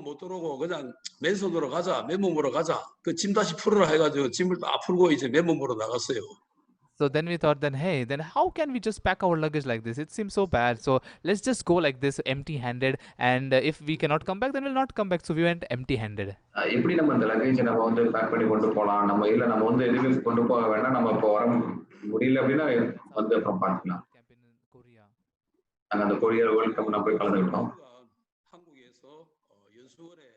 못 들어오고 그냥 맨손으로 가자, 맨몸으로 가자. 그 짐 다시 풀어라 해가지고 짐을 다 풀고 이제 맨몸으로 나갔어요. So then we thought that, hey, then how can we just pack our luggage like this? It seems so bad. So let's just go like this, empty-handed. And if we cannot come back, then we'll not come back. So we went empty-handed. எப்படி நம்ம இந்த luggage நம்ம வந்து back பண்ணி கொண்டு போகலாம், நம்ம வந்து எதுவுமே கொண்டு போக வேண்டாம், நம்ம இப்போ வர முடியல அப்படின்னா வந்து அப்புறம் பார்க்கலாம். Camp in Korea. நாங்கள் அந்த கொரியர் வேர்ல்ட் கப் நான் போய் கலந்துக்கிட்டோம். 한국에서 연수원에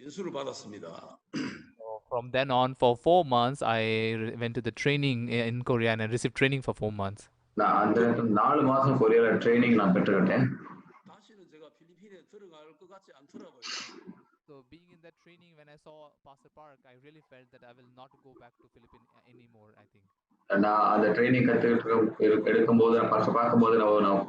연수를 받았습니다. From then on, for 4 months, I went to the training in Korea and I received training for 4 months. நான் அந்த நேரத்தில் 4 மாசம் கொரியர்ல ட்ரைனிங் நான் பெற்றுக்கிட்டேன். 다시는 제가 필리핀에 들어갈 것 같지 않더라고요. So being in that training, when I saw Pastor Park, I really felt that I will not go back to Philippines anymore, I think. நான் அந்த training கற்றுக்கிட்டு எடுக்கும்போது நான் பார்க்கும்போது நான்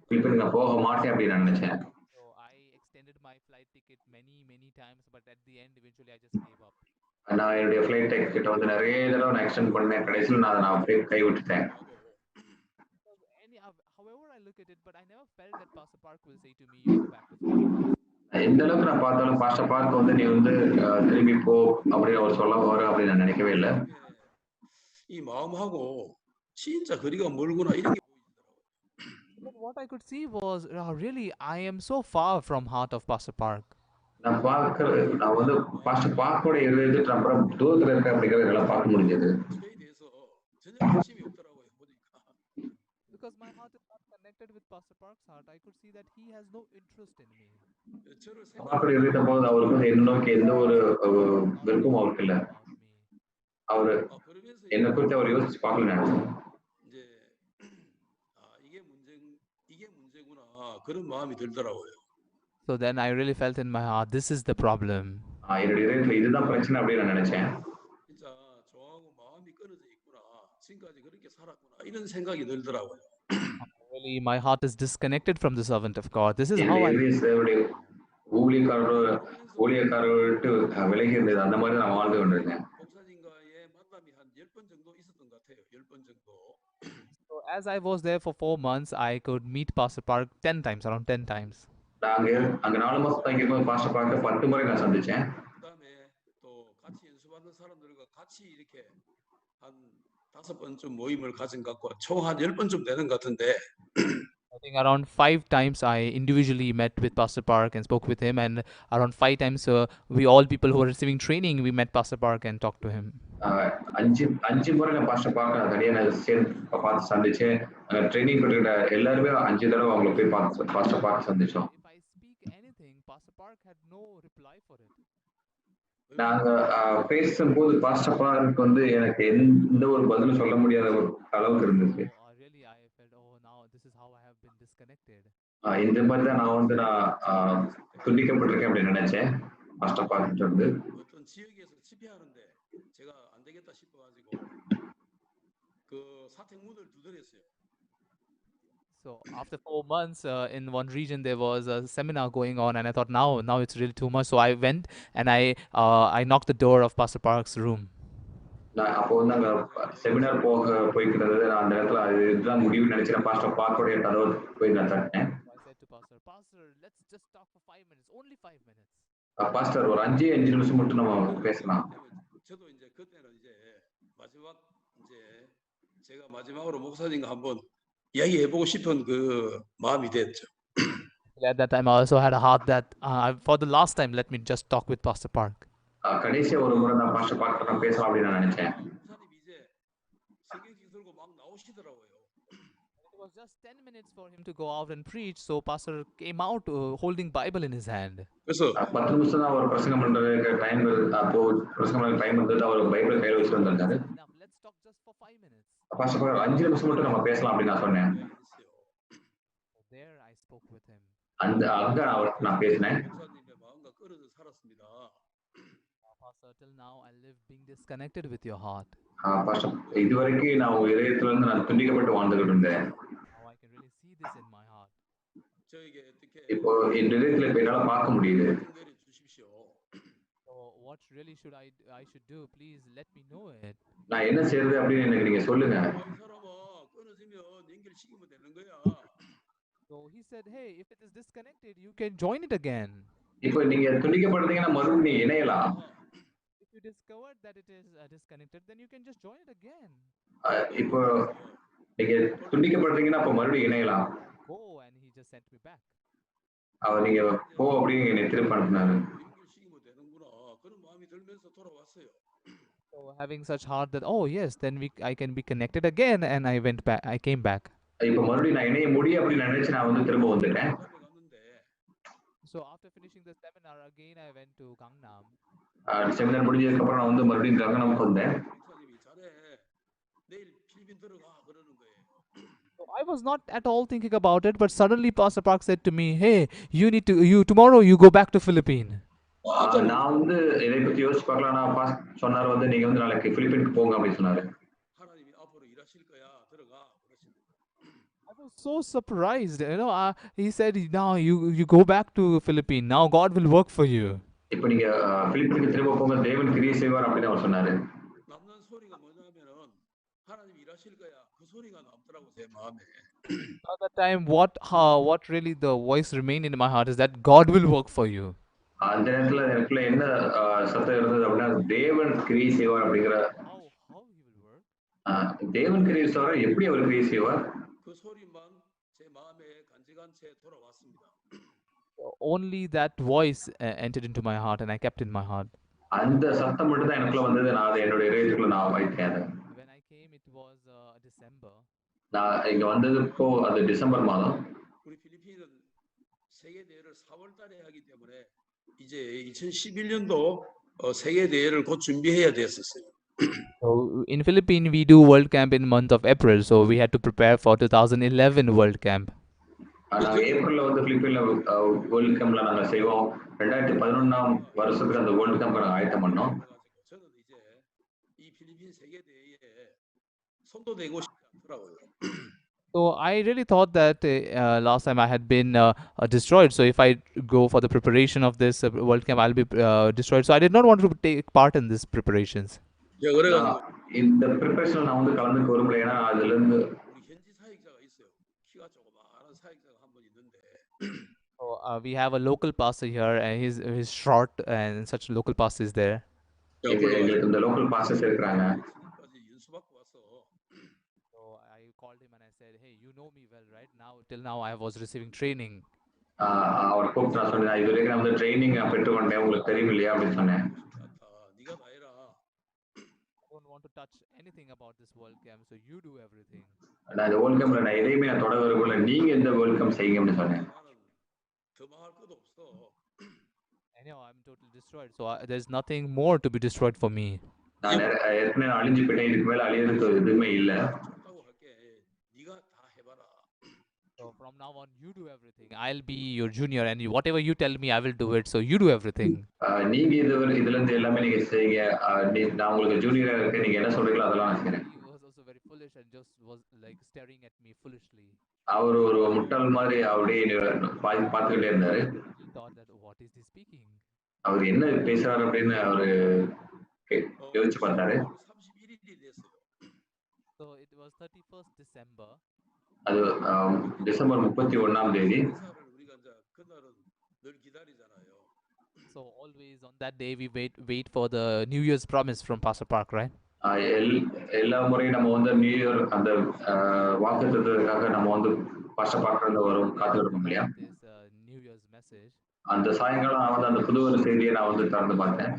பிலிப்பீனுக்கு நான் போக மாட்டேன் அப்படின்னு நான் நினைச்சேன். So I extended my flight ticket many times, but at the end, eventually I just gave up. நான் என்னுடைய ஃப்ளைட் டிக்கெட் வந்து நிறைய தடவை நான் எக்ஸ்டெண்ட் பண்ணேன், கடைசியில் நான் அப்படியே கை விட்டுட்டேன். However I look at it, but I never felt that Pastor Park will say to me, you go back to Philippines. எந்த அளவுக்கு நான் பார்த்தாலும் பாஸ்டர் பார்க் வந்து நீ வந்து திரும்பி போ அப்படின்னு அவர் சொல்ல போற அப்படின்னு நான் நினைக்கவே இல்லை. 이 마음하고 진짜 거리가 멀구나 이런 게 보이더라고요. But what I could see was, really, I am so far from heart of Pastor Park. நான் வந்து பாஸ்டர் பார்க்கோட எழுதிட்டு அப்புறம் தூரத்துல இருக்க அப்படிங்கிறத எல்லாம் பார்க்க முடிஞ்சது. 저에 대해서 전혀 관심이 없더라고요 보니까. Because my heart is not connected with Pastor Park's heart, I could see that he has no interest in me. 저를 பார்க்கோட எழுதிட்ட போது அவருக்கு வந்து என்ன நோக்கி எந்த ஒரு விருப்பமும் அவருக்கு இல்லை. அவரு என்னை குறித்து அவர் யோசிச்சு பார்க்கல நினைச்சேன். 이제 이게 문제인 그런 마음이 들더라고요. So then I really felt in my heart, this is the problem. என்னுடைய இதயத்துல இதுதான் பிரச்சனை அப்படின்னு நான் நினைச்சேன். 진짜 저하고 마음이 끊어져 있구나. 지금까지 그렇게 살았구나. 이런 생각이 들더라고요. Really, my heart is disconnected from the servant of God. This is how என்னுடைய I. இதய சேவையுடைய ஊழியக்காரர்கிட்ட விலகி இருந்தது. அந்த மாதிரி நான் வாழ்ந்து கொண்டிருந்தேன். 목사님과의 만남이 한 10번 정도 있었던 것 같아요. 10번 정도. So as I was there for 4 months, I could meet Pastor Park 10 times, around 10 times. நான் அங்க 4 மாசம் தங்கியிருக்கும் பாஸ்டர் பார்க்க 10 முறை நான் சந்திச்சேன். 그다음에 또 같이 연수받는 사람들과 같이 이렇게 한 5번쯤 모임을 가진 것 같고 총 한 10번쯤 되는 것 같은데 I think around 5 times I individually met with Pastor Park and spoke with him, and around 5 times we all people who were receiving training, we met Pastor Park and talked to him. அஞ்சு முறை நான் pastor பார்க்க நான் தனியாக பார்த்து சந்திச்சேன். Training பெற்றுக்கிட்ட எல்லாருமே 5 தடவை அவங்களை போய் பாஸ்டர் பார்க்க சந்திச்சோம். If I speak anything, Pastor Park had no reply for it. நாங்க பேசும்போது பாஸ்டர் பார்க் வந்து எனக்கு எந்த ஒரு பதிலும் சொல்ல முடியாத ஒரு அளவுக்கு இருந்துச்சு. Really, I felt, oh, now this is how I have been disconnected. இந்த மாதிரி தான் நான் துண்டிக்கப்பட்டிருக்கேன் அப்படின்னு நினைச்சேன். பாஸ்டர் பார்க்கிட்ட இருந்து 어떤 지역에서 집회하는데 제가 안 되겠다 싶어가지고 그 사택문을 두드렸어요. So after 4 months in one region there was a seminar going on, and I thought now it's really too much. So I went and I knocked the door of Pastor Park's room. நான் அப்போ வந்து அங்க seminar போய்க்கிறது. நான் அந்த இடத்துல இதுதான் முடிவு நினைச்சேன். பாஸ்டர் பார்க்கோடைய கதவை போய் நான் தட்டினேன். I said to Pastor, let's just talk for 5 minutes, only 5 minutes. Pastor ஒரு 5 நிமிஷம் மட்டும் நம்ம பேசலாம். 저도 이제 그때는 이제 마지막 이제 제가 마지막으로 목사님과 한번 이야기해보고 싶은 그 마음이 됐죠. At that time I also had a heart that for the last time let me just talk with Pastor Park. கடைசியா ஒரு முறை நான் pastor பார்க்க நான் பேசலாம் அப்படின்னு நான் நினைச்சேன். 목사님 이제 성경책 들고 막 나오시더라고요. It was just 10 minutes for him to go out and preach, so Pastor came out holding Bible in his hand. 그래서 10 நிமிஷம் தான் அவர் பிரசங்கம் பண்றதுக்கு டைம். அப்போ பிரசங்கம் பண்ண டைம் இருந்தது. அவர் பைபிள் கையில வச்சு வந்தாரு. Let's talk just for 5 minutes. Pastor பார்க்க 5 நிமிஷம் மட்டும் நம்ம பேசலாம் அப்படின்னு நான் சொன்னேன். There I spoke with him. அங்க நான் பேசினேன். 목사님의 마음과 끌어져 살았습니다. Pastor, till now I live being disconnected with your heart. Pastor இதுவரைக்கும் நான் உங்க இதயத்துல இருந்து நான் துண்டிக்கப்பட்டு வாழ்ந்துகிட்டு இருந்தேன். Now I can really see this in my heart. 저에게 어떻게 இப்போ என் இதயத்துல இப்ப என்னால பார்க்க முடியுது. 통계를 주십시오. So what really I should do? Please let me know it. நான் என்ன செய்யறது அப்படின்னு எனக்கு நீங்க சொல்லுங்க. 이 사람아 끊어지면 연결시키면 되는 거야. So he said, hey, if it is disconnected, you can join it again. இப்போ நீங்க துண்டிக்கப்படுறீங்கன்னா மறுபடியும் நீங்க இணையலாம். If you discovered that it is disconnected, then you can just join it again. இப்போ நீங்க துண்டிக்கப்படுறீங்கன்னா அப்ப மறுபடியும் இணையலாம். Go, and he just sent me back. அவர் நீங்க போ அப்படின்னு என்னை திருப்பி அனுப்பினாரு. 연결시키면 되는구나. 그런 마음이 들면서 돌아왔어요. So having such heart that, oh yes, then I can be connected again, and I went back. I came back. இப்போ மறுபடியும் நான் இணைய முடியும் அப்படின்னு நினைச்சு நான் வந்து திரும்ப வந்துட்டேன். So after finishing the seminar, again I went to Gangnam. Seminar முடிஞ்சதுக்கு அப்புறம் நான் வந்து மறுபடியும் கங்கனம்க்கு வந்தேன். 목사님이 잘해. 내일 필리핀 들어가 그러는 거예요. So I was not at all thinking about it, but suddenly Pastor Park said to me, hey, tomorrow you go back to Philippines. நான் வந்து இதை பத்தி யோசிச்சு பார்க்கலாம். நான் சொன்னாரு வந்து நீங்க வந்து நாளைக்கு பிலிப்பீனுக்கு போங்க அப்படின்னு சொன்னாரு. 하나님이 앞으로 일하실 거야. 들어가. I was so surprised. He said, now you go back to Philippines. Now God will work for you. இப்போ நீங்க பிலிப்பீனுக்கு திரும்ப போங்க, தேவன் கிரியை செய்வார் அப்படின்னு அவர் சொன்னாரு. 남는 소리가 뭐냐면은 하나님 일하실 거야. 그 소리가 남더라고 제 마음에. At that time, what really the voice remained in my heart is that God will work for you. அந்த நேரத்துல எனக்குள்ள என்ன சத்தம் இருந்தது அப்படின்னா தேவன் கிரியை செய்வார் அப்படிங்கிற. How he will work? தேவன் கிரியை செய்வார், எப்படி அவர் கிரியை செய்வார்? 그 소리만 제 마음에 간직한 채 돌아왔습니다. Only that voice entered into my heart, and I kept in my heart. அந்த சத்தம் மட்டும் தான் எனக்குள்ள வந்தது. நான் அதை என்னோட இதயத்துக்குள்ள நான் வைத்தேன். When I came, it was December. நான் இங்க வந்தது இப்போ அது டிசம்பர் மாதம். 우리 필리핀은 세계 대회를 4월 달에 하기 때문에 이제 2011년도 세계 대회를 곧 준비해야 됐었어요. So in Philippines, we do World Camp in month of April, so we had to prepare for 2011 World Camp. நாங்கள் ஏப்ரலில் வந்து பிலிப்பீனில் வேர்ல்டு கப்ல நாங்கள் செய்வோம். 2011ஆம் வருஷத்துக்கு அந்த வேர்ல்டு கப் நாங்கள் ஆயத்தம் பண்ணோம். 저는 이제 이 필리핀 세계 대회에 선도되고 싶지 않더라고요. So I really thought that last time I had been destroyed. So if I go for the preparation of this World Cup, I'll be destroyed. So I did not want to take part in these preparations. 제가 그래가지고 இந்த preparation நான் வந்து கலந்துக்க விரும்பல. ஏன்னா அதுலேருந்து 우리 현지 사역자가 있어요. 키가 조그마한 사역자가 한 분 있는데 So we have a local pastor here, and he's short, and such local pastor is there. 제가 எங்களுக்கு 불러가지고 இந்த local pastors இருக்கிறாங்க. 지금까지 연수받고 와서 So I called him and I said, "Hey, you know me well, right? Now till now I was receiving training." அவர் கூப்பிட்டு நான் சொன்னேன், இது வரைக்கும் நான் வந்து ட்ரைனிங் பெற்றுக்கொண்டேன், உங்களுக்கு தெரியும் இல்லையா அப்படின்னு சொன்னேன். 네가 다 해라. I don't want to touch anything about this World Camp, so you do everything. நான் இந்த வேர்ல்டு கப்ல நான் எதையுமே நான் தொட விரும்பல, நீங்க இந்த வேர்ல்டு கப் செய்யுங்க அப்படின்னு சொன்னேன். 나는 더 망할 것도 없어. Anyhow, I'm totally destroyed, so there's nothing more to be destroyed for me. நான் ஏற்கனவே அழிஞ்சு போயிட்டேன், இதுக்கு மேல அழியறதுக்கு எதுவுமே இல்லை. 좋다고 할게. 네가 다 해봐라. So from now on, you do everything. I'll be your junior, and whatever you tell me, I will do it. So you do everything. நீங்க இதுல இருந்து எல்லாமே நீங்க செய்யுங்க. நான் உங்களுக்கு ஜூனியரா இருக்கேன், நீங்க என்ன சொல்றீங்களோ அதெல்லாம் நான் செய்றேன். He was also very foolish and just was like staring at me foolishly. அவர் ஒரு முட்டாள் மாதிரி அப்படியே பார்த்துக்கிட்டே இருந்தாரு. He thought that what is he speaking? அவர் என்ன பேசுறாரு அப்படின்னு அவரு யோசிச்சு பார்த்தாரு. 31일이 됐어요. So it was 31st December. அது டிசம்பர் 31ஆம் தேதி. 회사를 우리가 이제 그날은 늘 기다리잖아요. So always on that day we wait for the New Year's promise from Pastor Park, right? எல்லா முறையும் நம்ம வந்து நியூ இயர் அந்த வாக்குத்தத்தத்துக்காக நம்ம வந்து பாஸ்டர் பார்க்கறது வரும் காத்துக்கிட்டு இல்லையா? This New Year's message. அந்த சாயங்காலம் நான் வந்து அந்த புது ஒரு செய்தியை நான் வந்து திறந்து பார்த்தேன்.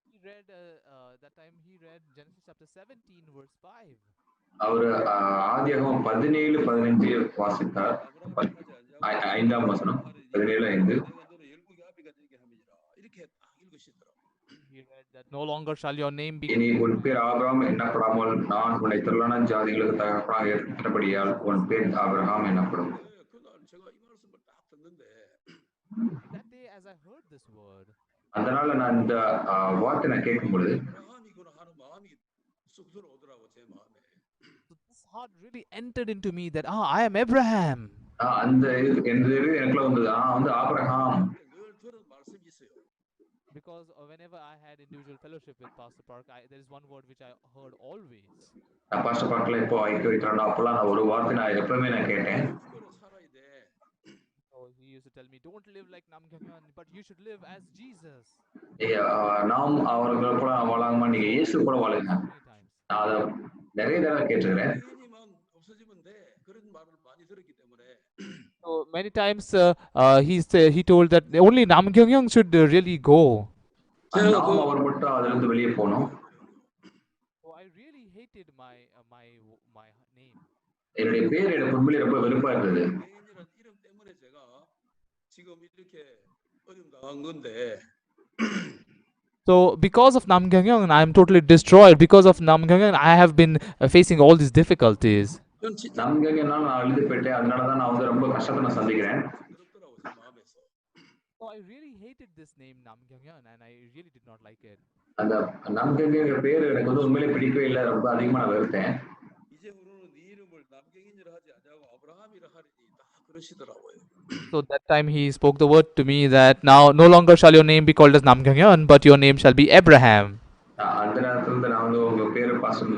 He read that time he read Genesis chapter 17 verse 5. அவர் ஆதியாகமம் 17:15 வாசித்தார். 5ஆம் வசனம் 17:5. 이렇게 딱 읽으시더라고요. He read that no longer shall your name be இனி உன் பேர் ஆபிரகாம் என்னப்படாமல் நான் உன்னை திரளான ஜாதிகளுக்கு தகப்பனாக ஏற்பட்டபடியால் உன் பேர் Abraham என்னப்படும். 그날 제가 이 말씀을 딱 듣는데 that day as I heard this word. அதனால நான் இந்த வார்த்தை நான் கேட்கும் பொழுது 아브라함이구나 하는 마음이 쑥 들어오더라고 제 마음에. So this heart really entered into me that I am Abraham. அந்த எனக்குள்ள வந்தது வந்து Abraham. 늘 들은 말씀이 있어요. Because whenever I had individual fellowship with Pastor Park, there is one word which I heard always. நான் பாஸ்டர் பார்க்கல இப்போ ஐக்கிய வைக்கிறேன் அப்பெல்லாம் நான் ஒரு வார்த்தை நான் எப்பவுமே நான் கேட்டேன். So he used to tell me, don't live like Namgyangyan, but you should live as Jesus. நாம் அவர்கள் கூட வாழாம நீங்க இயேசு கூட வாழுங்க. நான் அதை நிறைய தடவை கேட்டிருக்கிறேன். So many times he told that only Namgyangyan should really go. நாம் அவர் மட்டும் அதிலிருந்து வெளியே போனோம். So I really hated my name. என்னுடைய பேர் எனக்கு உண்மையிலே ரொம்ப வெறுப்பா இருந்தது. So because of Namgyangyan, I am totally destroyed. Because of Namgyangyan, I have been facing all these difficulties. Namgyangyan நான் அழுது போயிட்டேன். அதனால தான் நான் வந்து ரொம்ப கஷ்டத்தை நான் சந்திக்கிறேன். So I really hated this name Namgyangyan, and I really did not like it. அந்த Namgyangyan பேர் எனக்கு வந்து உண்மையிலே பிடிக்கவே இல்லை. ரொம்ப அதிகமா நான் வெறுத்தேன். So that time he spoke the word to me that now no longer shall your name be called as Namgyangyan, but your name shall be Abraham. அந்த நேரத்துல நான் வந்து உங்க பேரு பாஸ்டர்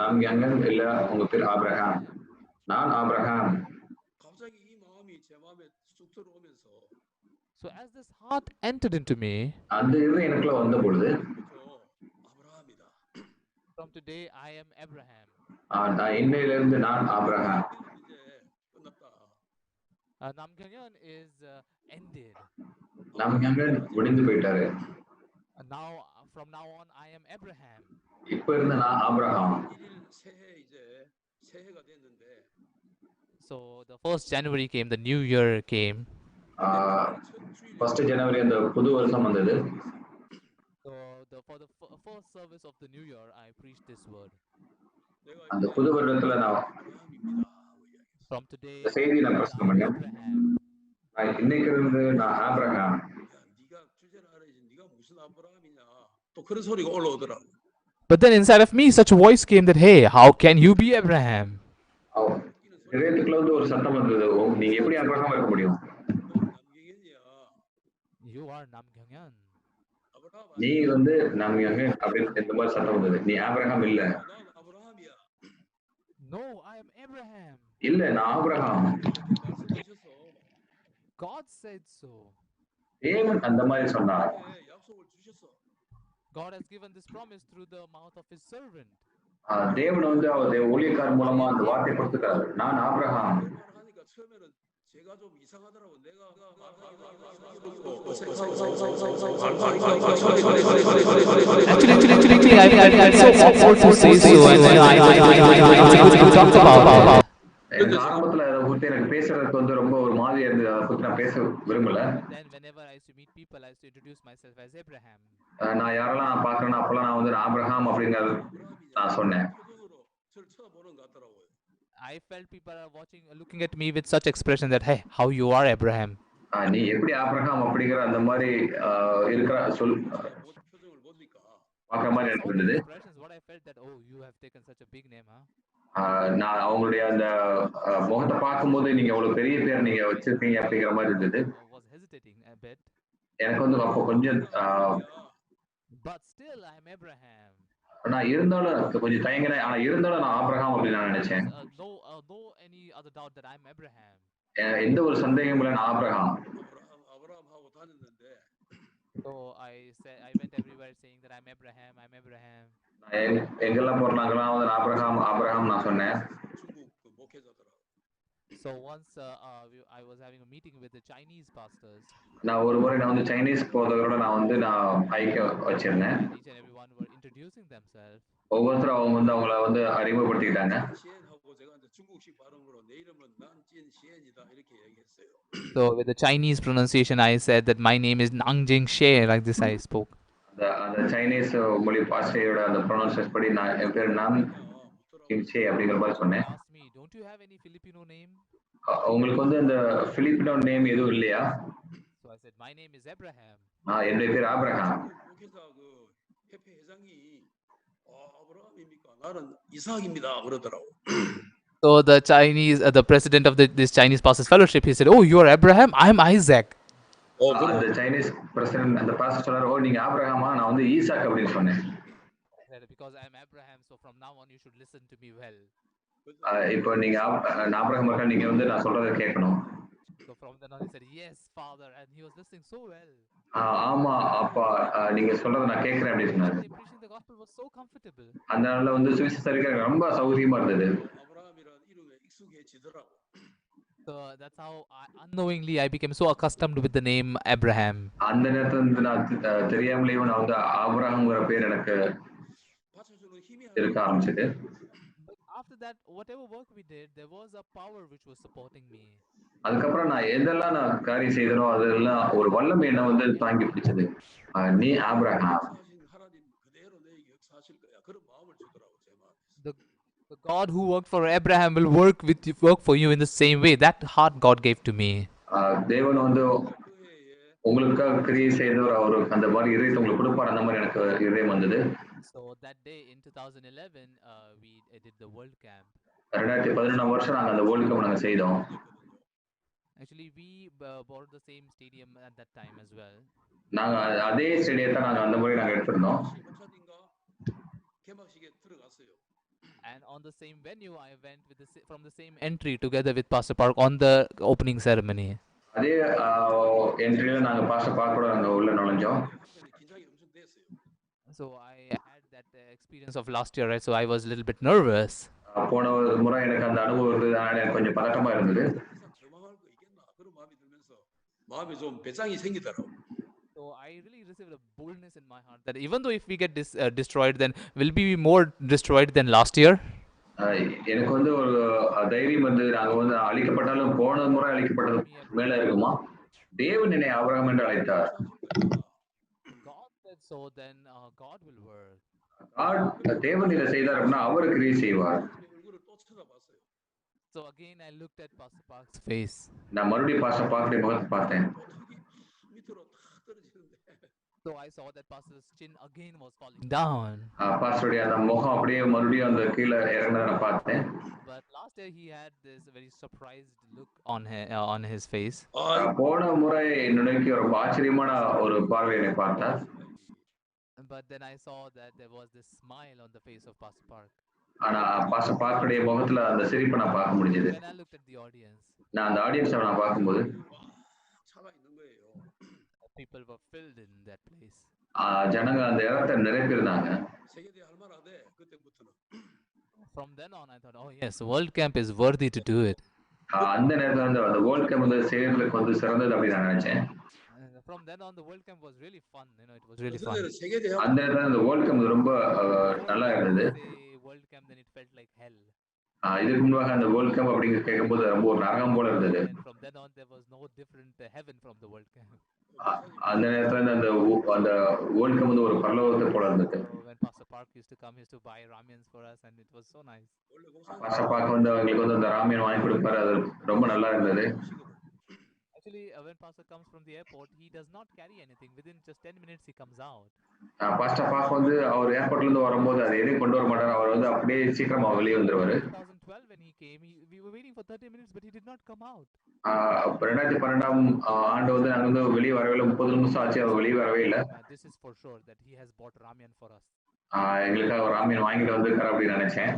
Namgyangyan இல்ல உங்க பேர் ஆபிரகாம். நான் Abraham. So as this heart entered into me, அந்த இது எனக்குள்ள வந்த பொழுது from today I am Abraham. நான் இன்னையிலிருந்து நான் Abraham. Namgyangyan is ended. Namgyangyan முடிந்து போயிட்டாரு. Now from now on I am Abraham. இப்போ இருந்து நான் Abraham. So the 1st January came, the new year came. 1st January அந்த புது வருஷம் வந்தது. So for the first service of the new year I preached this word. அந்த புது வருடத்துல நான் From today, இந்த செய்தியை நான் onwards, பிரசங்கம் I am பண்ணேன். Abraham. நான் இன்னைக்கு இருந்து நான் Abraham. 야, 네가 주제를 알아야지. 네가 무슨 아브라함이냐. 또 그런 소리가 올라오더라. But then inside of me, such a voice came that, hey, how can you be Abraham? இதயத்துக்குள்ள வந்து ஒரு சத்தம் வந்தது. நீங்க எப்படி ஆபிரகாம் இருக்க முடியும்? 너 남경현이야. You are Nam Kyungyan. 아브라함 நீ 아니야. வந்து நம்ம அப்படின்னு இந்த மாதிரி சத்தம் வந்தது. நீ ஆபிரகாம் இல்ல. 난 아브라함이야. No, I am Abraham. இல்ல நான் ஆபிரகாம். 말씀하셨어. God said so. தேவன் அந்த மாதிரி சொன்னார். 네, 약속을 주셨어. God has given this promise through the mouth of his servant. தேவன் வந்து அவர் ஊழியக்காரர் மூலமா அந்த வார்த்தை கொடுத்துட்டாரு. நான் Abraham. 그 말을 하니까 처음에는 제가 좀 이상하더라고. 내가 Actually, I so awkward to say so, and I talked about. எனக்கு ஆரம்பத்துல அதை குறித்து எனக்கு பேசுறதுக்கு வந்து ரொம்ப ஒரு மாதிரியா இருந்தது. அதை பத்தி நான் பேச விரும்பல. Then whenever I used to meet people, I used to introduce myself as Abraham. நான் யாரெல்லாம் நான் பாக்குறேன்னா அப்பெல்லாம் நான் வந்து ஆபிரகாம் அப்படிங்கறது நான் சொன்னேன். 저를 쳐다보는 것 같더라고요. I felt people are watching, looking at me with such expression that, hey, how you are Abraham. நீ எப்படி ஆபிரகாம் அப்படிங்கிற அந்த மாதிரி இருக்கிற சொல் 표정을 보니까 பாக்குற மாதிரி எனக்கு இருந்தது. Expressions, what I felt that, oh, you have taken such a big name, huh? நான் அவங்களுடைய அந்த முகத்தை பார்க்கும்போது நீங்க அவ்வளவு பெரிய பேர் நீங்க வச்சிருக்கீங்க அப்படிங்கிற மாதிரி இருந்தது. I was hesitating a bit. எனக்கு வந்து அப்போ கொஞ்சம் But still, I am Abraham. நான் இருந்தாலும் கொஞ்சம் தயங்கினேன். ஆனா இருந்தாலும் நான் ஆபிரகாம் அப்படின்னு நான் நினைச்சேன். No any other doubt that I am Abraham. எந்த ஒரு சந்தேகமும் இல்லை, நான் Abraham. 아브라함하고 다녔는데 So I went everywhere saying that I'm Abraham. எங்கெல்லாம் போறாங்களோ வந்து ஆபிரகாம் நான் சொன்னேன். 중국 그 목회자더라고. So once I was having a meeting with the Chinese pastors. நான் ஒரு முறை நான் வந்து சைனீஸ் போதகரோட நான் ஐக்கிய வச்சிருந்தேன். Each and everyone were introducing themselves. ஒவ்வொருத்தரும் அவங்க வந்து அவங்கள வந்து அறிமுகப்படுத்திக்கிட்டாங்க. 시엔하고 제가 이제 중국식 발음으로 내 이름은 난진 시엔이다 이렇게 얘기했어요. So with the Chinese pronunciation, I said that my name is Nangjing Xie, like this I spoke. அந்த சைனீஸ் மொழி பாஷையோட அந்த ப்ரொனன்சியேஷன் படி நான் என் பேர் நான் கிங்ஷே அப்படிங்கிற மாதிரி சொன்னேன். Asked me, don't you have any Filipino name? உங்களுக்கு வந்து அந்த பிலிப்பினோ நேம் எதுவும் இல்லையா? So I said my name is Abraham. என்னுடைய பேர் Abraham. 목회자 그 협회 회장이 아브라함입니까? 나는 이삭입니다 그러더라고. So the president of this Chinese Pastors Fellowship, he said, "Oh, you are Abraham. I am Isaac." அந்த Chinese president அந்த pastor சொன்னாரு, நீங்க ஆபிரகாமா? நான் வந்து ஈசாக் அப்படின்னு சொன்னேன். Because I am Abraham, so from now on you should listen to me well. இப்போ நீங்க ஆபிரகாம் இருக்கா, நீங்க வந்து நான் சொல்றதை கேட்கணும். So from then on he said, "Yes, Father," and he was listening so well. ஆமா அப்பா, நீங்க சொல்றதை நான் கேட்கிறேன் அப்படின்னு சொன்னாரு. Preaching the gospel was so comfortable. அந்த நாள்ல வந்து சுவிசேஷம் ரொம்ப சௌகரியமா இருந்தது. 아브라함이라는 이름에 익숙해지더라고. So that's how unknowingly I became so accustomed with the name Abraham. அந்த நேரத்துல வந்து நான் தெரியாமலேயே நான் வந்து ஆபிரகாம்ங்கிற பேர் எனக்கு இருக்க ஆரம்பிச்சது. After that, whatever work we did, there was a power which was supporting me. அதுக்கப்புறம் நான் எதெல்லாம் நான் காரியம் செய்தனோ அதெல்லாம் ஒரு வல்லமை என்ன வந்து தாங்கி பிடிச்சது. நீ Abraham. The God who worked for Abraham will work for you in the same way. That heart God gave to me. தேவன் வந்து உங்களுக்காக கிரியை செய்தவர், அவரு அந்த மாதிரி இதயத்தை உங்களுக்கு கொடுப்பார். அந்த மாதிரி எனக்கு இதயம் வந்தது. So that day in 2011, we did the World Camp. 2011 வருஷம் நாங்க அந்த வேர்ல்ட் கப் நாங்க செய்தோம். Actually, we bought the same stadium at that time as well. நாங்க அதே ஸ்டேடியத்தை நாங்க அந்த முறை நாங்க எடுத்திருந்தோம். And on the same venue, I went from the same entry together with Pastor Park on the opening ceremony. அதே என்ட்ரியில நாங்க பாஸ்டர் பார்க்கோட நாங்க உள்ள நுழைஞ்சோம். So I had that experience of last year, right? So I was a little bit nervous. போன முறை எனக்கு அந்த அனுபவம் இருந்தது, அதனால எனக்கு கொஞ்சம் பதட்டமா இருந்தது. 마음에 좀 배짱이 생기더라고. So I really received a boldness in my heart that even though if we get destroyed, then will we be more destroyed than last year? எனக்கு வந்து ஒரு தைரியம் வந்து நாங்க வந்து அழிக்கப்பட்டாலும் போன முறை அழிக்கப்பட்டது மேல இருக்குமா? தேவன் என்னை ஆபிரகாம் என்று அழைத்தார். God said so, then God will work. தேவன் இதை செய்தார் அப்படின்னா அவர் கிரியை செய்வார். So again, I looked at Pastor Park's face. நான் மறுபடியும் பாஸ்டர் பார்க்கடைய முகத்தை பார்த்தேன். 턱이 밑으로 탁 떨어지는데 So I saw that Pastor's chin again was falling down. பாஸ்டருடைய அந்த முகம் அப்படியே மறுபடியும் அந்த கீழே இறங்கினதை நான் பார்த்தேன். But last year he had this very surprised look on his face. போன முறை என்னுடைய ரொம்ப ஆச்சரியமான ஒரு பார்வை என்னை பார்த்தார். But then I saw that there was this smile on the face of Pastor Park. ஆனா பாஸ்டர் பார்க்கடைய முகத்துல அந்த சிரிப்பை நான் பார்க்க முடிஞ்சது. When I looked at the audience, நான் அந்த ஆடியன்ஸை நான் பார்க்கும்போது 차가 있는 거예요. people were filled in that place. ஜனங்க அந்த இடத்தை நிரப்பியிருந்தாங்க. 세계대 할 만하대 그때부터는. From then on, I thought, oh yes, World Camp is worthy to do it. அந்த நேரத்துல வந்து அந்த வேர்ல்ட் கேம்ப் வந்து செய்யறதுக்கு வந்து சிறந்தது அப்படின்னு நான் நினைச்சேன். From then on, the World Camp was really fun. It was really fun. 세계대 அந்த நேரத்துல அந்த வேர்ல்ட் கேம்ப் ரொம்ப நல்லா இருந்தது. World Camp, then it felt like hell. இதுக்கு முன்பாக அந்த வேர்ல்ட் கேம்ப் அப்படிங்க கேட்கும்போது ரொம்ப ஒரு நரகம் போல இருந்தது. From then on, there was no different heaven from the World Camp. அந்த நேரத்துல அந்த வேர்ல்ட் கேம்ப் வந்து ஒரு பரலோகத்தை போல இருந்தது. When Pastor Park used to come, he used to buy ramyans for us, and it was so nice. Pastor பார்க்க வந்து அவங்களுக்கு வந்து அந்த ராமியன் வாங்கி கொடுப்பாரு, அது ரொம்ப நல்லா இருந்தது. Actually, when Pastor comes from the airport, he does not carry anything. Within just 10 minutes, he comes out. Pastor பார்க்க வந்து அவர் ஏர்போர்ட்ல இருந்து வரும்போது அது எதையும் கொண்டு வர மாட்டார், அவர் வந்து அப்படியே சீக்கிரமா வெளியே வந்துருவாரு. 2012 when he came, we were waiting for 30 minutes, but he did not come out. 2012 ஆண்டு வந்து நாங்க வந்து வெளியே வரவே இல்லை. 30 நிமிஷம் ஆச்சு, அவர் வெளியே வரவே இல்லை. This is for sure that he has bought ramyan for us. எங்களுக்காக ஒரு ராமியன் வாங்கிட்டு வந்திருக்காரு அப்படின்னு நினைச்சேன்.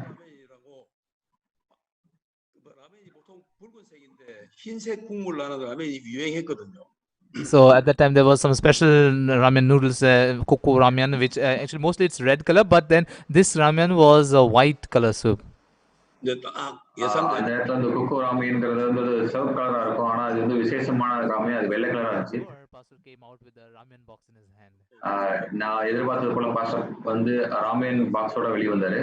라면이 보통 붉은색인데 흰색 국물 나는 라면이 유행했거든요. So at that time there was some special ramen noodles, coco ramen, which actually mostly it's red color, but then this ramen was a white color soup. 이제 딱 예상대로 அந்த இடத்துல அந்த குக்கோ ராமியன்ங்கிறது வந்து சிவப்பு கலரா இருக்கும், ஆனா அது வந்து விசேஷமான ராமியன், அது வெள்ளை கலரா இருந்துச்சு. Pastor came out with a ramen box in his hand. நான் எதிர்பார்த்தது போல பாஸ்டர் வந்து ராமியன் பாக்ஸோட வெளியே வந்தாரு.